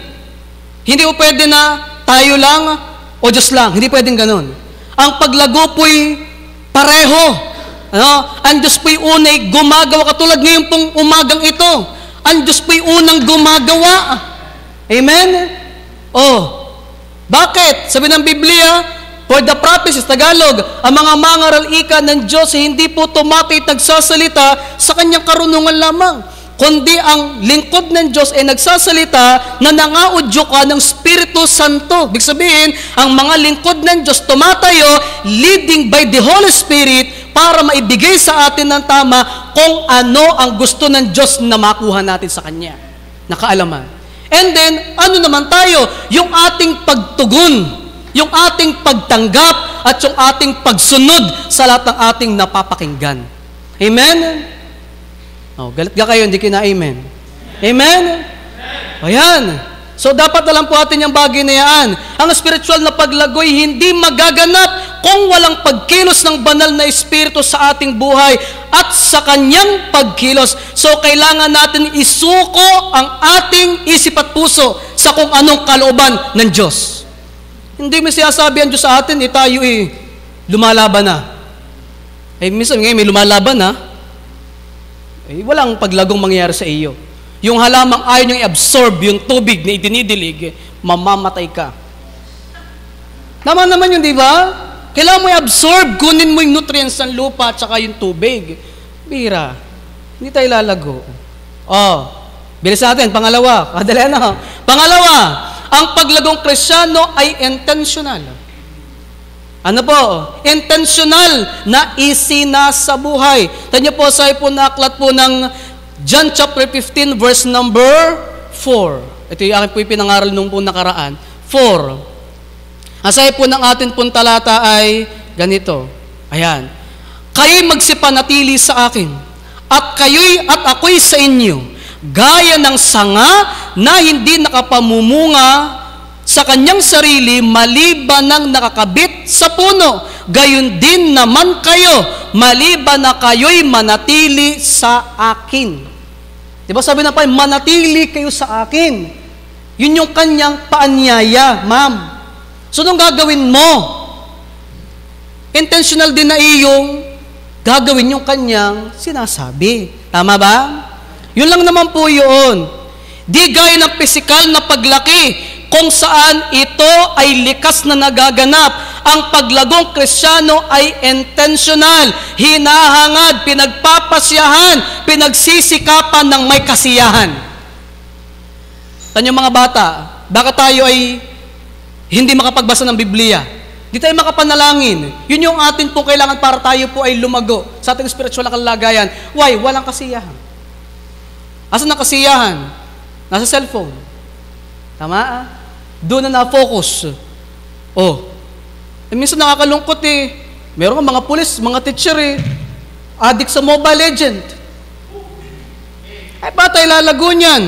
Hindi po pwede na tayo lang o Diyos lang. Hindi pwedeng ganun. Ang paglago po'y pareho. Ang Diyos po'y unay gumagawa. Katulad ngayon pong umagang ito. Ang Diyos po'y unang gumagawa. Amen? Bakit? Sabi ng Biblia, for the prophecies, Tagalog, ang mga mangaral-ika ng Diyos hindi po tumatay nagsasalita sa kanyang karunungan lamang, kundi ang lingkod ng Diyos ay nagsasalita na nangaudyo ka ng Espiritu Santo. Ibig sabihin, ang mga lingkod ng Diyos tumatayo, leading by the Holy Spirit, para maibigay sa atin ng tama kung ano ang gusto ng Diyos na makuha natin sa Kanya. Nakaalaman. And then, ano naman tayo? Yung ating pagtugon, yung ating pagtanggap at yung ating pagsunod sa lahat ng ating napapakinggan. Amen? Galit ka kayo, hindi kina-amen. Amen? Ayan. So, dapat alam po natin yung bagay na yan. Ang spiritual na paglagoy hindi magaganap kung walang pagkilos ng banal na Espiritu sa ating buhay at sa Kanyang pagkilos. So, kailangan natin isuko ang ating isip at puso sa kung anong kalooban ng Diyos. Hindi mo sinasabi ang Diyos sa atin, tayo lumalaban na. Minsan ngayon may lumalaban na, walang paglagong mangyayari sa iyo. Yung halamang ayaw niyang i-absorb yung tubig na idinidilig, mamamatay ka. Naman yun, di ba? Kailangan mo i-absorb, kunin mo yung nutrients ng lupa at saka yung tubig. Bira, hindi tayo lalago. Bilis natin, pangalawa. Kadali na. Pangalawa, ang paglagong Kristiyano ay intentional. Ano po? Intentional na isinasa buhay. Tanya po sa po na aklat po ng John chapter 15 verse number 4. Ito yung aking po pinangaral nung po nakaraan. 4. Asay po ng atin pong talata ay ganito. Ayan. Kayo'y magsipanatili sa akin at ako'y sa inyo. Gaya ng sanga na hindi nakapamumunga sa kanyang sarili maliban ng nakakabit sa puno. Gayon din naman kayo, maliban na kayo'y manatili sa akin. Diba sabi na pa, manatili kayo sa akin. Yun yung kanyang paanyaya, ma'am. So, nung gagawin mo, intentional din na iyong gagawin yung kanyang sinasabi. Tama ba? Yun lang naman po yun. Di gaya ng pisikal na paglaki kung saan ito ay likas na nagaganap. Ang paglagong Kristiyano ay intentional, hinahangad, pinagpapasyahan, pinagsisikapan ng may kasiyahan. Tanyong mga bata, bakit tayo ay hindi makapagbasa ng Biblia? Di tayo makapanalangin. Yun yung atin po kailangan para tayo po ay lumago sa ating spiritual na kalagayan. Why? Walang kasiyahan. Asan ang kasiyahan? Nasa cellphone. Tama? Doon na na-focus. Minsan nakakalungkot Meron mga pulis, mga teacher addict sa Mobile Legend. Ba tayo lalago niyan?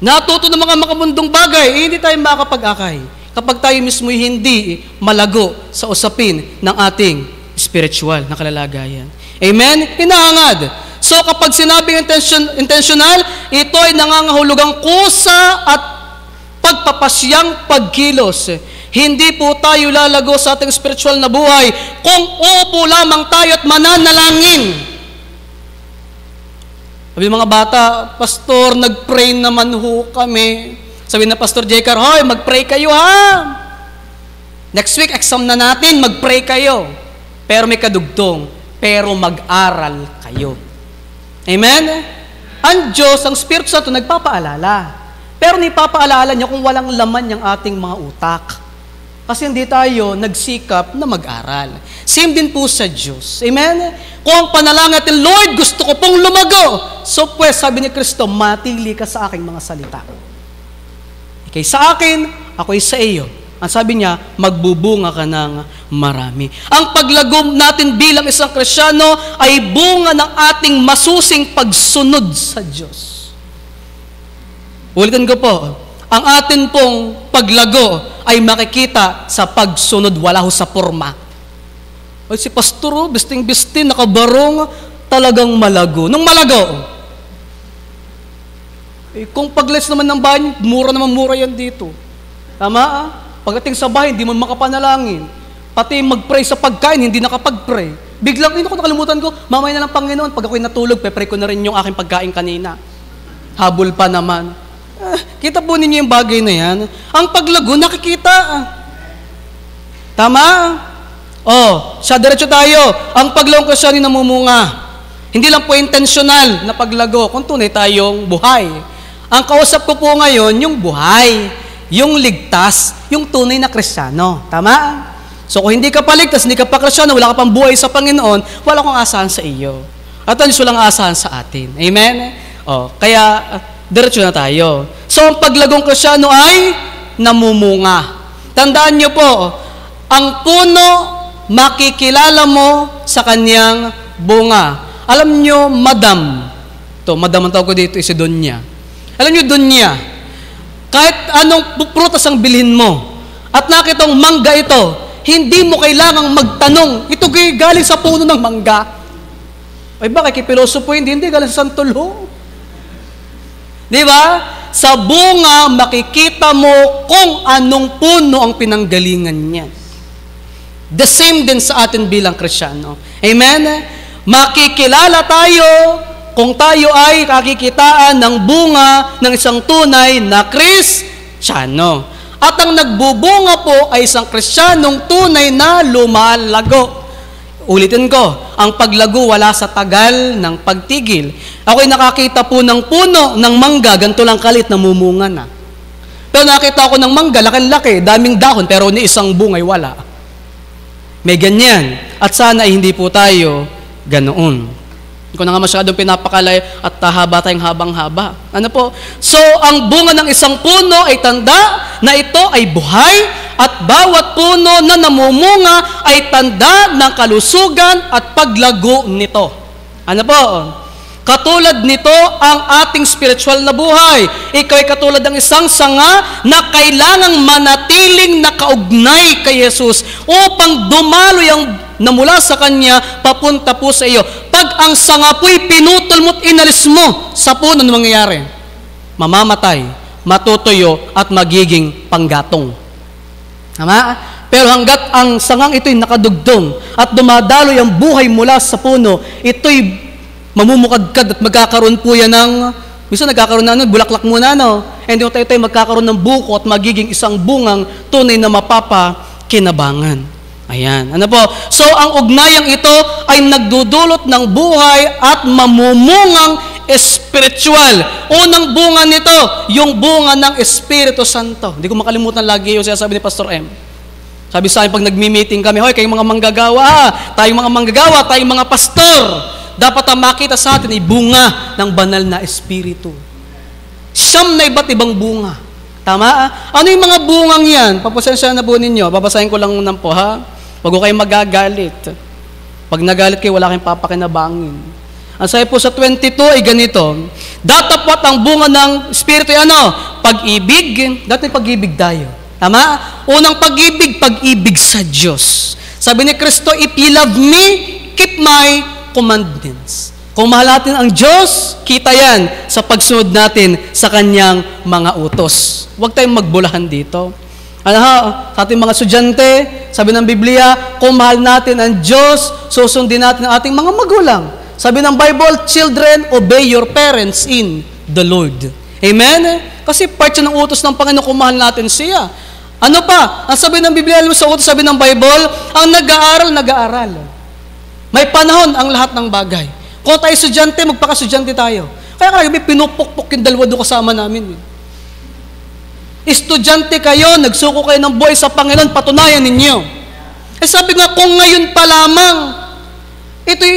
Natuto ng mga makamundong bagay, hindi tayo makakapag-akay. Kapag tayo mismo hindi malago sa usapin ng ating spiritual na kalalagayan. Amen? Hinahangad. So kapag sinabing intentional, ito ay nangangahulugang kusa at pagpapasyang pagkilos. Hindi po tayo lalago sa ating spiritual na buhay kung uupo lamang tayo at mananalangin. Sabi ng mga bata, Pastor, nag-pray naman ho kami. Sabi na Pastor J.Car, hoy, mag-pray kayo ha. Next week, exam na natin, mag-pray kayo. Pero may kadugtong, pero mag-aral kayo. Amen? Ang Diyos, ang Espiritu Santo, nagpapaalala. Pero nipapaalala niya kung walang laman yung ating mga utak. Kasi hindi tayo nagsikap na mag-aral. Same din po sa Diyos. Amen? Kung ang panalangin natin, Lord, gusto ko pong lumago. So pues, sabi ni Kristo, matili ka sa aking mga salita. Ikay sa akin, ako'y sa iyo. Ang sabi niya, magbubunga ka ng marami. Ang paglago natin bilang isang Kristiyano ay bunga ng ating masusing pagsunod sa Diyos. Ulitin ko po, ang atin pong paglago ay makikita sa pagsunod, wala ho sa forma. Ay, si Pastor, bisting-bisting, nakabarong, talagang malago. Nung malago, kung pag-less naman ng bahay, mura yan dito. Tama? Pagdating sa bahay, hindi mo makapanalangin. Pati mag-pray sa pagkain, hindi nakapag-pray. Biglang, ako nakalimutan ko, mamaya na lang Panginoon, pag ako'y natulog, pe-pray ko na rin yung aking pagkain kanina. Habol pa naman. Kita po ninyo yung bagay na yan. Ang paglago, nakikita. Tama? Siya diretso tayo. Ang paglago ko siya ni namumunga. Hindi lang po intentional na paglago, kung tunay tayong buhay. Ang kausap ko po ngayon, yung buhay. Yung ligtas, yung tunay na Kristiyano. Tama? So kung hindi ka pa ligtas, hindi ka pa Kristiyano, wala ka pang buhay sa Panginoon, wala kang asahan sa iyo. At ang Diyos walang asahan sa atin. Amen? Kaya, diretso na tayo. So ang paglagong Kristiyano ay namumunga. Tandaan niyo po, ang puno, makikilala mo sa kanyang bunga. Alam niyo, madam ang tawag ko dito, si Donya. Alam niyo, Donya, kahit anong prutas ang bilhin mo, at nakitong mangga ito, hindi mo kailangang magtanong, ito galing sa puno ng mangga. Ay ba, kay pilosopo hindi galing sa santolo. Di ba? Sa bunga, makikita mo kung anong puno ang pinanggalingan niya. The same din sa atin bilang Kristiyano. Amen? Makikilala tayo kung tayo ay kakikitaan ng bunga ng isang tunay na Kristiyano. At ang nagbubunga po ay isang Kristiyanong tunay na lumalago. Ulitin ko, ang paglago wala sa tagal ng pagtigil. Ako'y nakakita po ng puno ng mangga, ganito lang kalit, namumunga na. Pero nakita ko ng mangga, laki-laki, daming dahon, pero ni isang bungay wala. May ganyan. At sana ay hindi po tayo ganoon. Hindi ko na nga masyadong pinapakalay at haba tayong habang-haba. Ano po? So, ang bunga ng isang puno ay tanda na ito ay buhay at bawat puno na namumunga ay tanda ng kalusugan at paglago nito. Ano po? Katulad nito ang ating spiritual na buhay. Ikaw ay katulad ng isang sanga na kailangang manatiling nakaugnay kay Jesus upang dumaloy ang na mula sa Kanya papunta po sa iyo. Pag ang sanga po'y pinutol mo't inalis mo sa puno, ano mangyayari? Mamamatay, matutuyo, at magiging panggatong. Tama? Pero hanggat ang sangang ito'y nakadugtong at dumadaloy ang buhay mula sa puno, ito'y mamumukadkad at magkakaroon po yan ng, minsan nagkakaroon na bulaklak muna, and yung tayo magkakaroon ng buko at magiging isang bungang tunay na mapapakinabangan. Ayan. Ano po? So, ang ugnayang ito ay nagdudulot ng buhay at mamumungang espiritual. Unang bunga nito, yung bunga ng Espiritu Santo. Hindi ko makalimutan lagi yung sinasabi ni Pastor M. Sabi sa akin, pag nagmi-meeting kami, hoy, kayong mga manggagawa, tayong mga pastor, dapat ang makita sa atin ay bunga ng banal na Espiritu. Siyam na iba't ibang bunga. Tama? Ano yung mga bungang yan? Papasensya na po ninyo. Babasahin ko lang naman po, ha? Huwag ko kayong magagalit. Pag nagalit kayo, wala kayong papakinabangin. Ang sabi po sa 22 ay ganito, datapwat ang bunga ng Espiritu ay ano? Pag-ibig. Dati pag-ibig tayo. Tama? Unang pag-ibig sa Diyos. Sabi ni Kristo, if you love me, keep my commandments. Kung mahal natin ang Diyos, kita yan sa pagsunod natin sa Kanyang mga utos. Huwag tayong magbulahan dito. Sa ating mga estudyante, sabi ng Biblia, kung mahal natin ang Diyos, susundin natin ang ating mga magulang. Sabi ng Bible, children, obey your parents in the Lord. Amen? Kasi part siya ng utos ng Panginoon kung mahal natin siya. Ano pa? Ang sabi ng Biblia, sa utos sabi ng Bible, ang nag-aaral. May panahon ang lahat ng bagay. Kung tayo estudyante, magpaka-estudyante tayo. Kaya may pinupukpok yung dalawa doon kasama namin. Estudyante kayo, nagsuko kayo ng buhay sa Panginoon, patunayan ninyo. Sabi nga, kung ngayon pa lamang, ito'y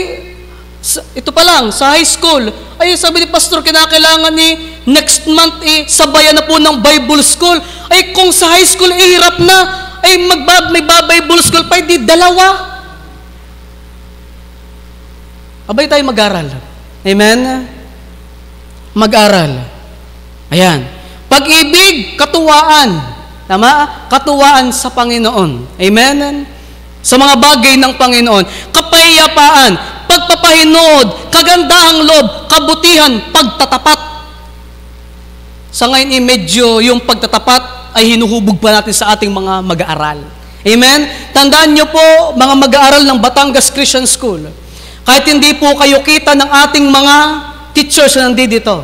Ito pa lang, sa high school, ay sabi ni Pastor, kinakailangan ni next month sabayan na po ng Bible school. Ay kung sa high school hirap na, ay may Bible school pa, di dalawa. Abay tayo mag-aral. Amen? Mag-aral. Ayan. Pag-ibig, katuwaan. Tama? Katuwaan sa Panginoon. Amen? Sa mga bagay ng Panginoon. Kapayapaan, pagpapahinood, kagandahang loob, kabutihan, pagtatapat. Sa ngayon, medyo yung pagtatapat ay hinuhubog pa natin sa ating mga mag-aaral. Amen? Tandaan nyo po, mga mag-aaral ng Batangas Christian School, kahit hindi po kayo kita ng ating mga teachers na nandito,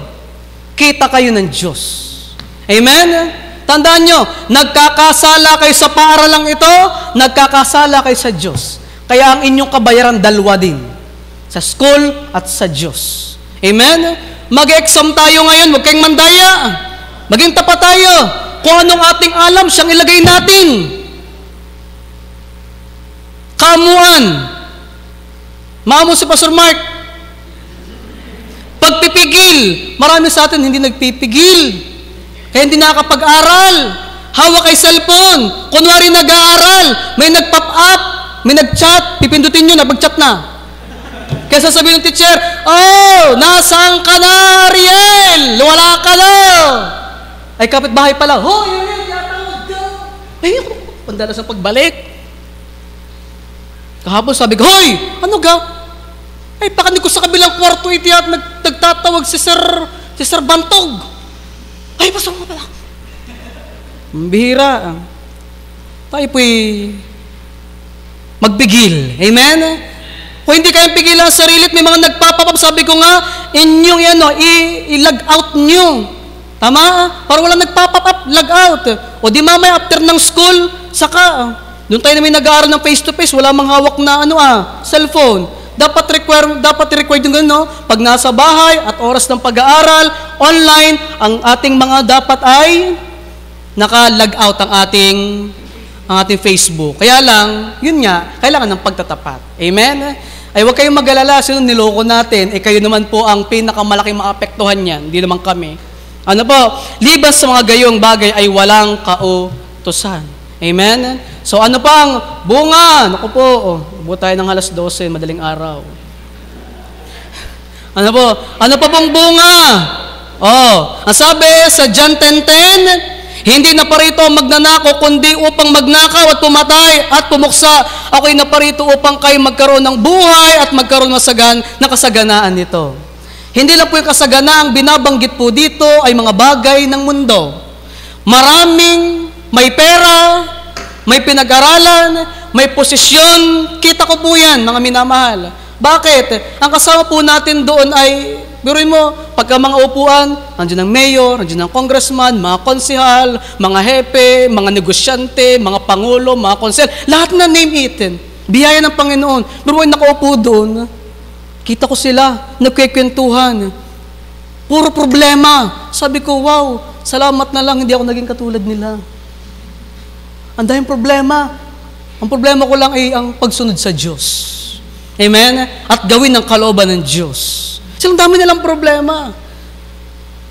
kita kayo ng Diyos. Amen? Tandaan nyo, nagkakasala kayo sa paaralang ito, nagkakasala kayo sa Diyos. Kaya ang inyong kabayaran dalawa din. Sa school at sa Diyos. Amen? Mag-exam tayo ngayon, huwag kayong mandaya. Maging tapat tayo. Kung anong ating alam, siyang ilagay natin. Kamuan. Maamo si Pastor Mark. Pagpipigil. Marami sa atin hindi nagpipigil. Kaya hindi nakakapag-aral. Hawak kay cellphone. Kunwari nag-aaral. May nag-pop up. May nag-chat. Pipindutin nyo, nabag-chat na. Kaya sasabihin ng teacher, oh, nasaan ka na, Ariel? Wala ka na. Ay, kapitbahay pala. Hoy, Ariel, yatawag ka. Ay, pandala sa pagbalik. Kahapon sabi ko, hoy, ano ga? Ay, pakinig ko sa kabilang kwarto iti at nagtatawag si Sir Bantog. Ay, pasok mo pala. Bihira. Tayo po'y magbigil. Amen? Kung hindi kayang pigilan sa sarili at may mga nagpapapap, sabi ko nga, inyong i-log out nyo. Tama? Para walang nagpapapap, log out. O di mamaya after ng school, saka, doon tayo na may nag-aaral ng face-to-face, wala mang hawak na cellphone. Dapat required yung gano'n, pag nasa bahay at oras ng pag-aaral, online, ang ating mga dapat ay naka-log out ang ating Facebook. Kaya lang, yun nga, kailangan ng pagtatapat. Amen? Ay huwag kayong mag-alala, sino niloko natin, kayo naman po ang pinakamalaking maapektuhan niyan, hindi naman kami. Ano po, libas sa mga gayong bagay ay walang kautusan. Amen? So ano pa ang bunga? Naku po, ubo tayo ng alas 12, madaling araw. Ano pa pong bunga? Ang sabi sa John 10:10, hindi na parito ang magnanako, kundi upang magnakaw at pumatay at pumuksa. Ako'y naparito upang kayo magkaroon ng buhay at magkaroon ng kasaganaan nito. Hindi lang po yung kasaganaang binabanggit po dito ay mga bagay ng mundo. Maraming may pera, may pinag-aralan, may posisyon. Kita ko po yan, mga minamahal. Bakit? Ang kasama po natin doon ay, biruin mo, pagka mga upuan, nandiyan ang mayor, nandiyan ang congressman, mga konsehal, mga hepe, mga negosyante, mga pangulo, mga konsel, lahat na name it. Biyaya ng Panginoon. Biruin, nakaupo doon. Kita ko sila, nagkikwentuhan. Puro problema. Sabi ko, wow, salamat na lang, hindi ako naging katulad nila. Ang daming problema. Ang problema ko lang ay ang pagsunod sa Diyos. Amen? At gawin ng kalooban ng Diyos. Silang dami nilang problema.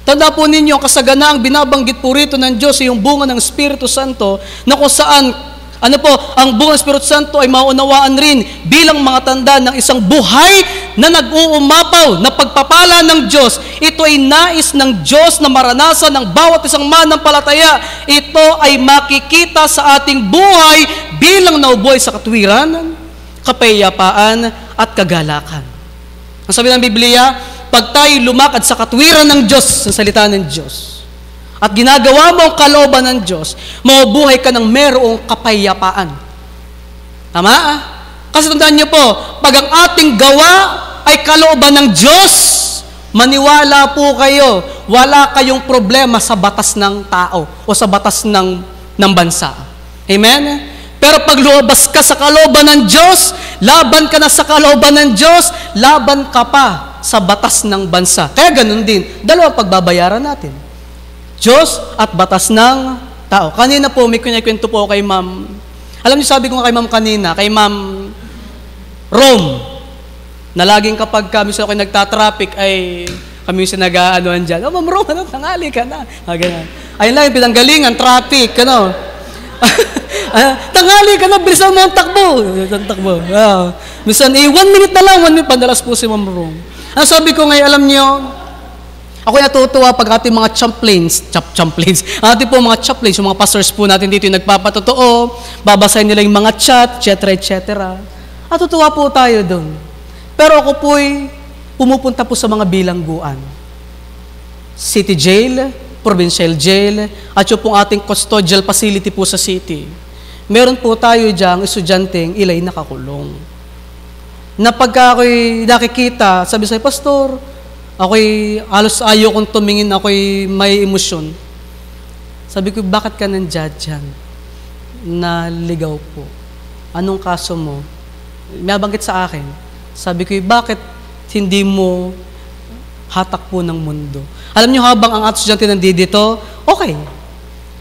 Tanda po ninyo, kasaganaang binabanggit po rito ng Diyos ay yung bunga ng Espiritu Santo na kung saan, ang bunga ng Espiritu Santo ay maunawaan rin bilang mga tanda ng isang buhay na nag-uumapaw na pagpapala ng Diyos. Ito ay nais ng Diyos na maranasan ng bawat isang manampalataya. Ito ay makikita sa ating buhay bilang naubuhay sa katwiran, kapayapaan at kagalakan. Ang sabi ng Biblia, pag tayo lumakad sa katwiran ng Diyos, sa salita ng Diyos, at ginagawa mo ang kalooban ng Diyos, mabubuhay ka ng merong kapayapaan. Tama? Kasi tandaan niyo po, pag ang ating gawa ay kalooban ng Diyos, maniwala po kayo, wala kayong problema sa batas ng tao o sa batas ng bansa. Amen? Pero pag lumabas ka sa kalooban ng Diyos, laban ka na sa kalooban ng Diyos, laban ka pa sa batas ng bansa. Kaya ganun din, dalawang pagbabayaran natin. Diyos at batas ng tao. Kanina po, may kwento po kay Ma'am. Alam niyo, sabi ko kay Ma'am kanina, kay Ma'am Rome. Na laging kapag kami sa akin nagtatraffic ay kami yung sinag-aanoan dyan. Oh, Ma'am Rom, ano, tangali ka na. Ganyan. Ayun lang yung pinanggalingan, traffic, ano. Tangali ka na, bilisan mo ang takbo. Takbo. Minsan, 1 minute na lang, 1 minute, padalas po si Ma'am Rom. Ang sabi ko ngayon, alam niyo, ako natutuwa pag ating mga champlains, ating po mga champlains, yung mga pastors po natin dito yung nagpapatotoo, babasahin nila yung mga chat, etc. Natutuwa po tayo doon. Pero ako po'y pumupunta po sa mga bilangguan. City Jail, Provincial Jail, at yung pong ating custodial facility po sa city. Meron po tayo diyang estudyanteng ilay nakakulong. Na pagka ako'y nakikita, sabi sa'yo, Pastor, ako'y halos ayaw kong tumingin, ako'y may emosyon. Sabi ko, bakit ka nandiyan dyan? Naligaw po. Anong kaso mo? May banggit sa akin. Sabi ko, bakit hindi mo hatak po ng mundo? Alam niyo, habang ang estudyante nandito, okay.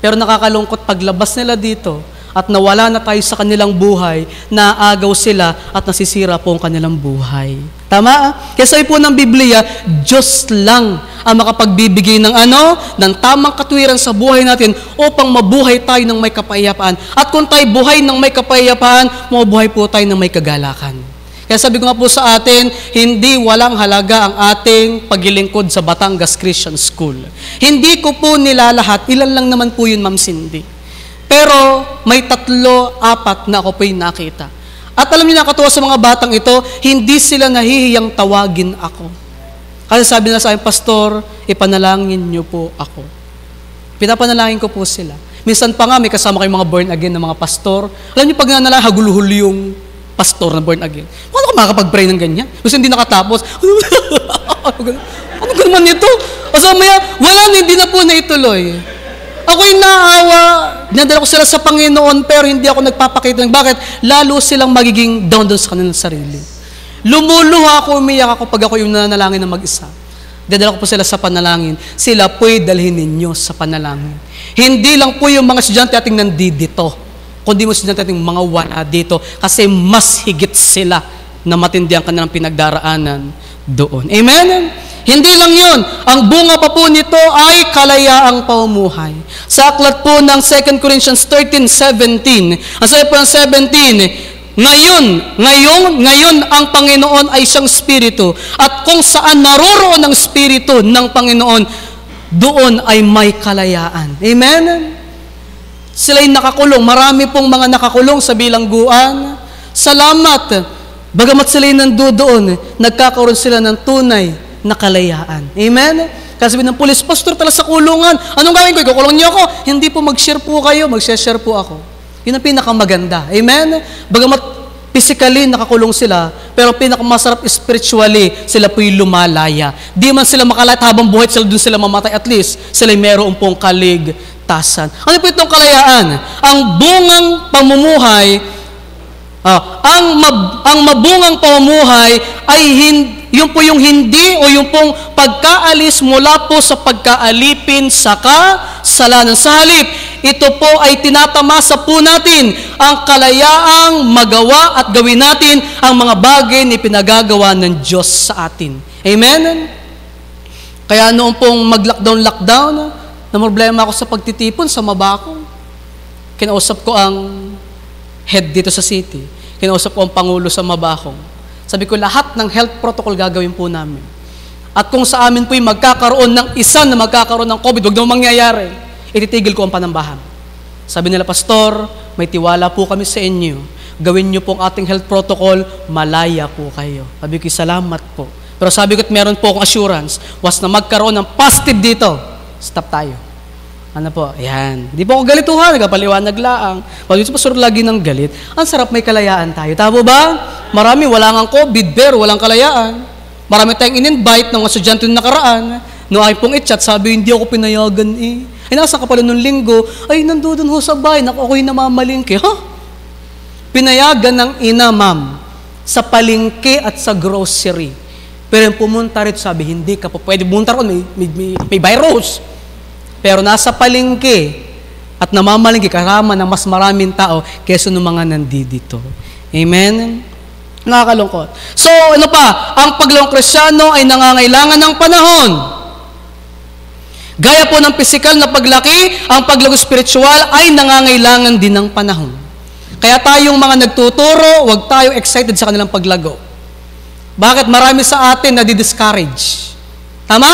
Pero nakakalungkot paglabas nila dito at nawala na tayo sa kanilang buhay, naagaw sila at nasisira po ang kanilang buhay. Tama? Kaya sabi po ng Biblia, Diyos lang ang makapagbibigay ng ng tamang katwiran sa buhay natin upang mabuhay tayo ng may kapayapaan. At kung tayo buhay ng may kapayapaan, mabuhay po tayo ng may kagalakan. Kaya sabi ko nga po sa atin, hindi walang halaga ang ating paglilingkod sa Batangas Christian School. Hindi ko po nilalahat, ilan lang naman po yun, Ma'am Cindy. Pero may 3, 4 na ako po yung nakita. At alam niyo, nakatuwa sa mga batang ito, hindi sila nahihiyang tawagin ako. Kasi sabi na sa akin, Pastor, ipanalangin niyo po ako. Pinapanalangin ko po sila. Minsan pa nga, may kasama kayong mga born again na mga pastor. Alam niyo, pag nanalangin, haguluhul yung pastor na born again. Paano ka makakapag-pray ng ganyan? Kasi hindi nakatapos. Ano naman ito? O so, wala na, hindi na po naituloy. Ako'y naawa, dinadala ko sila sa Panginoon, pero hindi ako nagpapakita ng bakit. Lalo silang magiging down sa kanilang sarili. Lumuluha ako, umiyak ako pag ako yung nanalangin na mag-isa. Dinadala ko po sila sa panalangin. Sila po'y dalhin ninyo sa panalangin. Hindi lang po yung mga estudyante ating nandito, kundi mo estudyante ating mga wala dito, kasi mas higit sila na matindi ang kanilang pinagdaraanan doon. Amen? Hindi lang yun. Ang bunga pa po nito ay kalayaang pamumuhay. Sa aklat po ng 2 Corinthians 13:17, ang sabi po ng 17, ngayon ang Panginoon ay siyang Espiritu, at kung saan naroroon ang Espiritu ng Panginoon, doon ay may kalayaan. Amen? Sila'y nakakulong. Marami pong mga nakakulong sa bilangguan. Salamat. Bagamat sila'y nandoon, nagkakaroon sila ng tunay na kalayaan. Amen? Kasi sabi ng pulis, Pastor, tala sa kulungan. Anong gawin ko? Ikukulong niyo ako? Hindi po, mag-share po kayo. Mag-share po ako. Yun ang pinakamaganda. Amen? Bagamat physically nakakulong sila, pero pinakamasarap spiritually, sila po'y lumalaya. Di man sila makalayat habang buhay sila, dun sila mamatay. At least, sila'y meron pong kaligtasan. Ano po itong kalayaan? Ang bungang pamumuhay, ang mabungang pamumuhay ay yun po yung hindi o yung pong pagkaalis mula po sa pagkaalipin sa kasalanan. Sa halip, ito po ay tinatamasa po natin ang kalayaang magawa at gawin natin ang mga bagay na pinagagawa ng Diyos sa atin. Amen? Kaya noong pong mag-lockdown, na problema ako sa pagtitipon sa Mabako. Kinausap ko ang head dito sa city. Kinausap ko ang Pangulo sa Mabakong. Sabi ko, lahat ng health protocol gagawin po namin. At kung sa amin po'y magkakaroon ng isa na magkakaroon ng COVID, huwag naman mangyayari, ititigil ko ang panambahan. Sabi nila, Pastor, may tiwala po kami sa inyo. Gawin niyo po ang ating health protocol, malaya po kayo. Sabi ko, salamat po. Pero sabi ko, meron po akong assurance, was na magkaroon ng positive dito, stop tayo. Ano po? Ayan. Di po ako galituhan, nagpaliwanag laang. Pag yung pastor lagi ng galit, ang sarap may kalayaan tayo. Tama ba? Marami, wala nga COVID, pero walang kalayaan. Marami tayong in-invite ng mga estudyante na nakaraan. No, ay pong i-chat, sabi, hindi ako pinayagan eh. Ay, nasa ka pala nung linggo, ay, nandoon ho sa bahay, ako'y namamalingke. Ha? Pinayagan ng ina, ma'am, sa palingke at sa grocery. Pero yung pumunta rito, sabi, hindi ka po pwede pumunta ron, may virus. Pero nasa palengke at namamalengke karama ng mas maraming tao kaysa ng mga nandito. Amen? Nakakalungkot. So, ano pa? Ang paglagong Kristiyano ay nangangailangan ng panahon. Gaya po ng pisikal na paglaki, ang paglago spiritual ay nangangailangan din ng panahon. Kaya tayong mga nagtuturo, huwag tayong excited sa kanilang paglago. Bakit? Marami sa atin na di-discourage. Tama?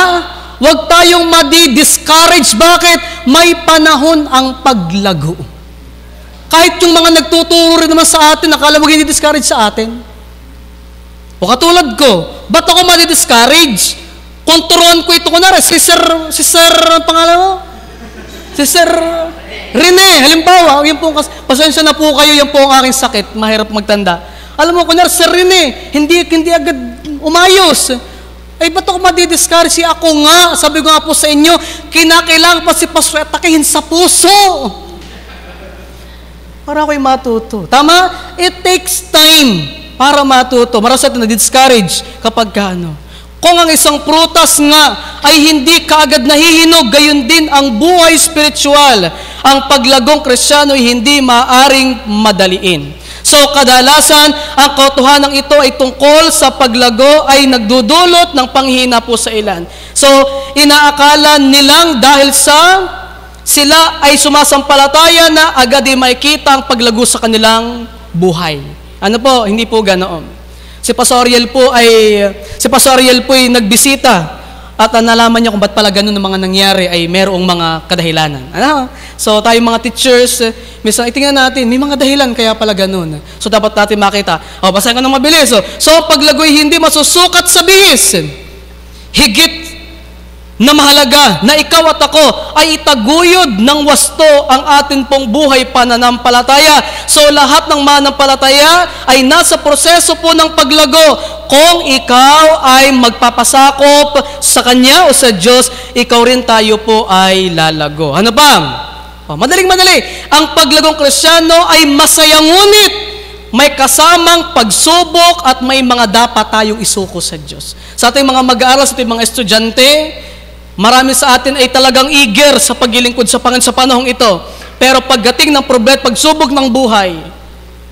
Huwag tayong madi-discourage. Bakit? May panahon ang paglago. Kahit yung mga nagtuturo rin naman sa atin, nakala mo hindi-discourage sa atin. O katulad ko, ba't ako madi-discourage? Kung turuan ko ito, kunwari, si Sir, ang pangalan mo? Si Sir Rene, halimbawa, yun po, pasensya na po kayo, yan po ang aking sakit, mahirap magtanda. Alam mo, kunwari, Sir Rene, hindi agad umayos. Ay, ba't ako madi-discourage? Ako nga, sabi ko nga po sa inyo, kinakailangan pa si Pastor atakihin sa puso. Para ako'y matuto. Tama? It takes time para matuto. Marami sa atin na-discourage kapag ano. Kung ang isang prutas nga ay hindi kaagad nahihinog, gayon din ang buhay spiritual. Ang paglagong Kristiyano ay hindi maaring madaliin. So, kadalasan, ang katotohanan ito ay tungkol sa paglago ay nagdudulot ng panghihina po sa ilan. So, inaakala nilang dahil sa sila ay sumasampalataya na agad ay makikita ang paglago sa kanilang buhay. Ano po? Hindi po ganoon. Si Pastor Ariel po ay nagbisita at nalaman niya kung ba't pala ganun ang mga nangyari ay merong mga kadahilanan. Ano? So tayong mga teachers, minsan itingnan natin, may mga dahilan kaya pala ganun. So dapat natin makita, basahin ka ng mabilis. So paglagoy hindi masusukat sa bihis. Higit na mahalaga na ikaw at ako ay itaguyod ng wasto ang atin pong buhay pananampalataya. So lahat ng mananampalataya ay nasa proseso po ng paglago. Kung ikaw ay magpapasakop sa Kanya o sa Diyos, ikaw rin tayo po ay lalago. Ano ba? Madaling. Ang paglagong Kristiyano ay masaya ngunit may kasamang pagsubok at may mga dapat tayong isuko sa Diyos. Sa ating mga mag-aaral, sa ating mga estudyante, marami sa atin ay talagang eager sa paglilingkod sa Panginoon sa panahong ito. Pero pagdating ng problema, pagsubok ng buhay,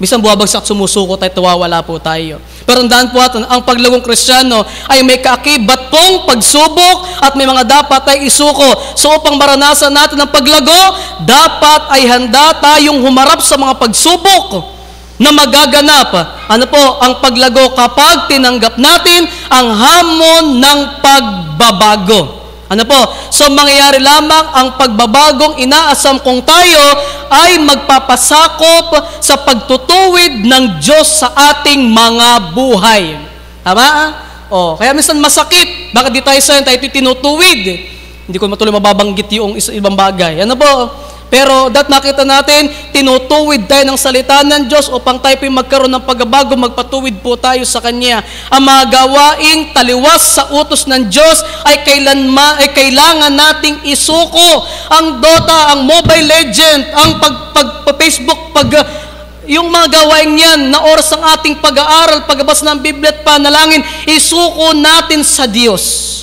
minsan buwabagsak, sumusuko tayo, tuwawala po tayo. Pero tandaan po natin, ang paglagong Kristiyano ay may kaakibat pong pagsubok at may mga dapat ay isuko. So upang maranasan natin ang paglago, dapat ay handa tayong humarap sa mga pagsubok na magaganap. Ano po, ang paglago kapag tinanggap natin ang hamon ng pagbabago. Ano po? So, mangyayari lamang ang pagbabagong inaasam kung tayo ay magpapasakop sa pagtutuwid ng Diyos sa ating mga buhay. Tama? Kaya minsan masakit. Bakit di tayo sa'yo? Tayo tinutuwid. Hindi ko matuloy mababanggit yung ibang bagay. Ano po? Pero makita natin, tinutuwid tayo ng salita ng Diyos upang tayo po magkaroon ng pagbabago, magpatuwid po tayo sa Kanya. Ang mga gawaing taliwas sa utos ng Diyos ay kailangan nating isuko. Ang Dota, ang Mobile Legend, ang Facebook, yung mga gawain yan na oras ng ating pag-aaral, pagbabasa ng Biblia at panalangin, isuko natin sa Diyos.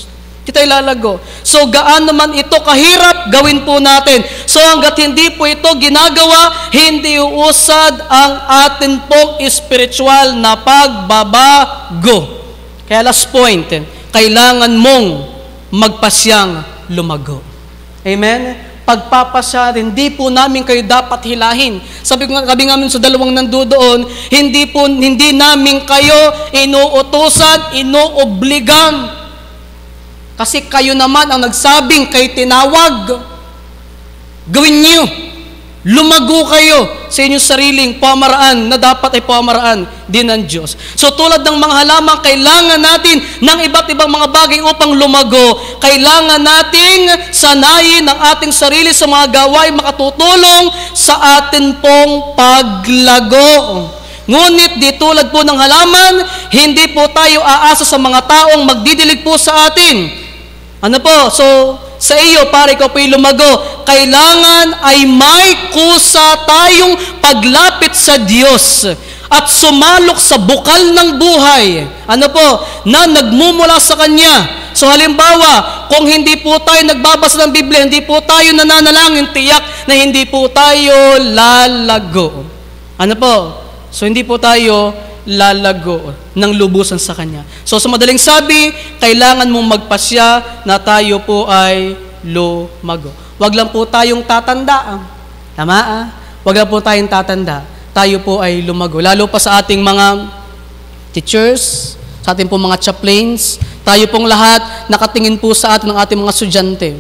Tayo lalago. So, gaano man ito kahirap, gawin po natin. So, hanggat hindi po ito ginagawa, hindi uusad ang atin pong spiritual na pagbabago. Kaya last point, kailangan mong magpasyang lumago. Amen? Pagpapasya, hindi po namin kayo dapat hilahin. Sabi nga sa dalawang nandoon, hindi namin kayo inuutusan, inuobligan. Kasi kayo naman ang nagsabing kayo tinawag. Gawin niyo. Lumago kayo sa inyong sariling pamaraan na dapat ay pamaraan din ng Diyos. So tulad ng mga halaman, kailangan natin ng iba't ibang mga bagay upang lumago. Kailangan nating sanayin ang ating sarili sa mga gawain makatutulong sa atin pong paglago. Ngunit di tulad po ng halaman, hindi po tayo aasa sa mga taong magdidilig po sa atin. Ano po? So, sa iyo, para ikaw po'y lumago, kailangan ay may kusa tayong paglapit sa Diyos at sumalok sa bukal ng buhay. Ano po? Na nagmumula sa Kanya. So, halimbawa, kung hindi po tayo nagbabasa ng Biblia, hindi po tayo nananalangin, tiyak na hindi po tayo lalago. Ano po? So, hindi po tayo lalago ng lubusan sa Kanya. So sa madaling sabi, kailangan mong magpasya na tayo po ay lumago. Wag lang po tayong tatanda. Tama Wag lang po tayong tatanda. Tayo po ay lumago. Lalo pa sa ating mga teachers, sa ating po mga chaplains, tayo pong lahat nakatingin po sa atin ng ating mga estudyante.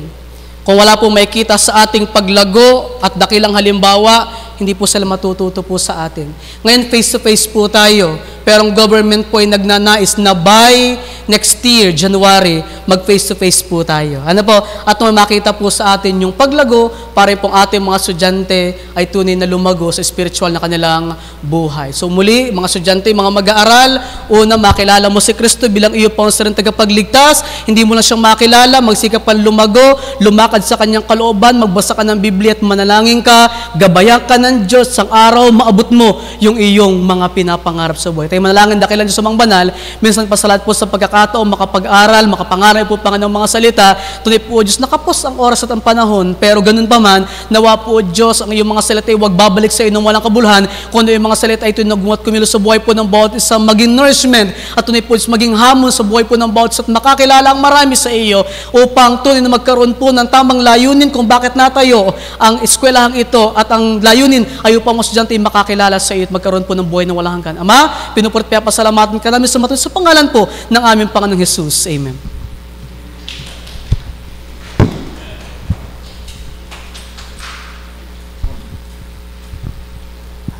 Kung wala po makikita sa ating paglago at dakilang halimbawa, hindi po sila matututo po sa atin. Ngayon, face-to-face po tayo. Pero ang government po ay nagnanais na by next year, January, mag-face-to-face po tayo. Ano po? At makita po sa atin yung paglago para pong ating mga estudyante ay tunay na lumago sa spiritual na kanilang buhay. So muli, mga estudyante, mga mag-aaral, una, makilala mo si Kristo bilang iyo pong sarang tagapagligtas. Hindi mo na siyang makilala, magsikap kang lumago, lumakad sa kanyang kalooban, magbasa ka ng Biblia at manalangin ka, gabayan ka ng Diyos, sang araw maabot mo yung iyong mga pinapangarap sa buhay. Tayo manalangin, dakilan Diyos sa mga banal, minsan pa sa lahat po sa pagkakataon, makapag-aral, makapangaral po Panginoon mga salita, tunay po Diyos, nakapos ang oras at ang panahon, pero ganun pa man, nawa po Diyos, ang iyong mga salita ay huwag babalik sa inong walang kabuluhan, kundi yung mga salita ay tunagmuat kumilos sa buhay po ng bawat isa, maging nourishment, at tunay po Diyos, maging hamon sa buhay po ng bawat isa, at makakilala ang marami sa iyo, upang tunay na magkaroon po ng tamang layunin kung bakit natayo ang eskwelahang ito, at ang layunin ay upang mga estudyante ay makakilala sa iyo at magkaroon po ng buhay na walang hanggan. Ama, pinupurt pasalamatan ka namin sa pangalan po ng aming Panginoong Jesus. Amen.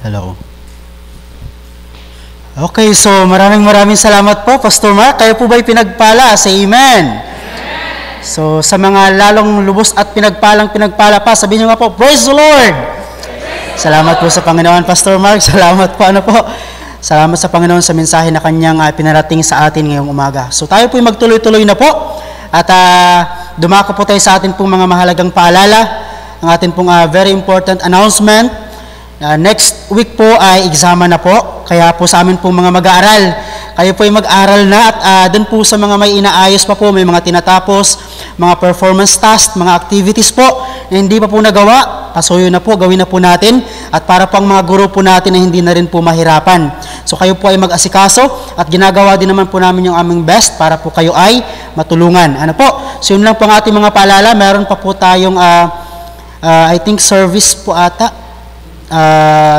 Hello. Okay, so maraming salamat po, Pastor Mark. Kayo po ba'y pinagpala? Say amen. So sa mga lalong lubos at pinagpala pa, sabihin nyo nga po, praise the Lord! Salamat po sa Panginoon, Pastor Mark. Salamat po, Salamat sa Panginoon sa mensahe na Kanyang pinarating sa atin ngayong umaga. So tayo po'y magtuloy-tuloy na po at dumako po tayo sa atin pong mga mahalagang paalala, ang atin pong very important announcement. Next week po ay exam na po, kaya po sa amin pong mga mag-aaral, kayo po ay mag-aral na at dun po sa mga may inaayos pa po, may mga tinatapos, mga performance tasks, mga activities po na hindi pa po nagawa, pasuyo na po, gawin na po natin at para po ang mga guro po natin na hindi na rin po mahirapan. So kayo po ay mag-asikaso at ginagawa din naman po namin yung aming best para po kayo ay matulungan. Ano po? So yun lang po ang ating mga paalala. Meron pa po tayong I think service po ata.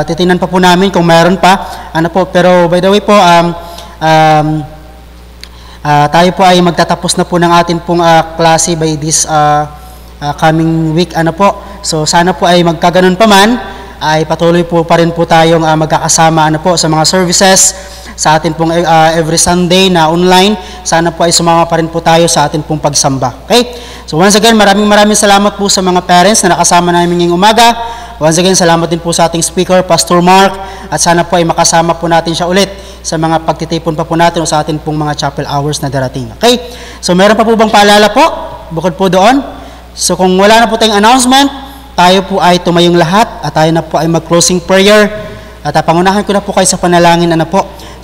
Titingnan pa po namin kung meron pa. Ano po? Pero by the way po, tayo po ay magtatapos na po ng atin pong klase by this coming week. Ano po? So sana po ay magkaganon pa man, ay patuloy po pa rin po tayong magkakasama sa mga services sa atin pong every Sunday na online. Sana po ay sumama pa rin po tayo sa atin pong pagsamba. Okay? So once again, maraming salamat po sa mga parents na nakasama namin ngayong umaga. Once again, salamat din po sa ating speaker, Pastor Mark, at sana po ay makasama po natin siya ulit sa mga pagtitipon pa po natin o sa atin pong mga chapel hours na darating. Okay? So meron pa po bang paalala po? Bukod po doon? So kung wala na po tayong announcement, tayo po ay tumayong lahat at tayo na po ay mag-closing prayer at pangunahan ko na po kayo sa panalangin.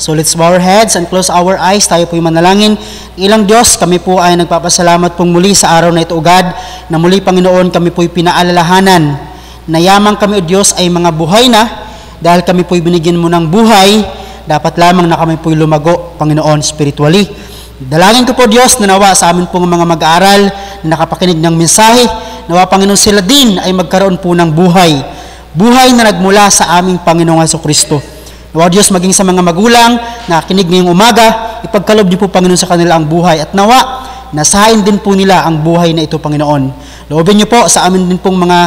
So let's bow our heads and close our eyes. Tayo po ay manalangin. Ilang Diyos, kami po ay nagpapasalamat pong muli sa araw na ito, God, na muli Panginoon kami po ay pinaalalahanan na yamang kami o Diyos ay mga buhay na dahil kami po ay binigyan mo ng buhay, dapat lamang na kami po ay lumago, Panginoon, spiritually. Dalangin ko po Diyos na nawa sa amin pong mga mag-aaral na nakapakinig ng mensahe, nawa Panginoon sila din ay magkaroon po ng buhay na nagmula sa aming Panginoong Jesucristo. Nawa Diyos maging sa mga magulang na kinig ngayong umaga, ipagkalob niyo po Panginoon sa kanila ang buhay at nawa nasain din po nila ang buhay na ito Panginoon. Loobin niyo po sa amin din pong mga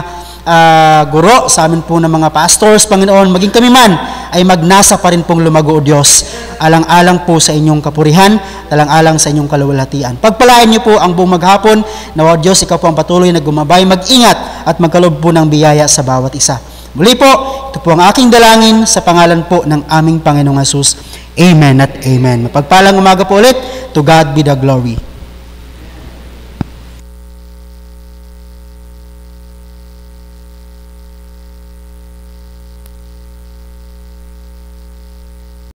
guro, sa amin po ng mga pastors, Panginoon, maging kami man ay magnasa pa rin pong lumago o Diyos, alang-alang po sa inyong kapurihan, alang-alang sa inyong kaluwalhatian. Pagpalain niyo po ang buong maghapon, nawa Diyos, ikaw po ang patuloy na gumabay, mag-ingat at magkalob po ng biyaya sa bawat isa. Muli po, ito po ang aking dalangin sa pangalan po ng aming Panginoong Jesus. Amen at amen. Mapagpalang umaga po ulit. To God be the glory.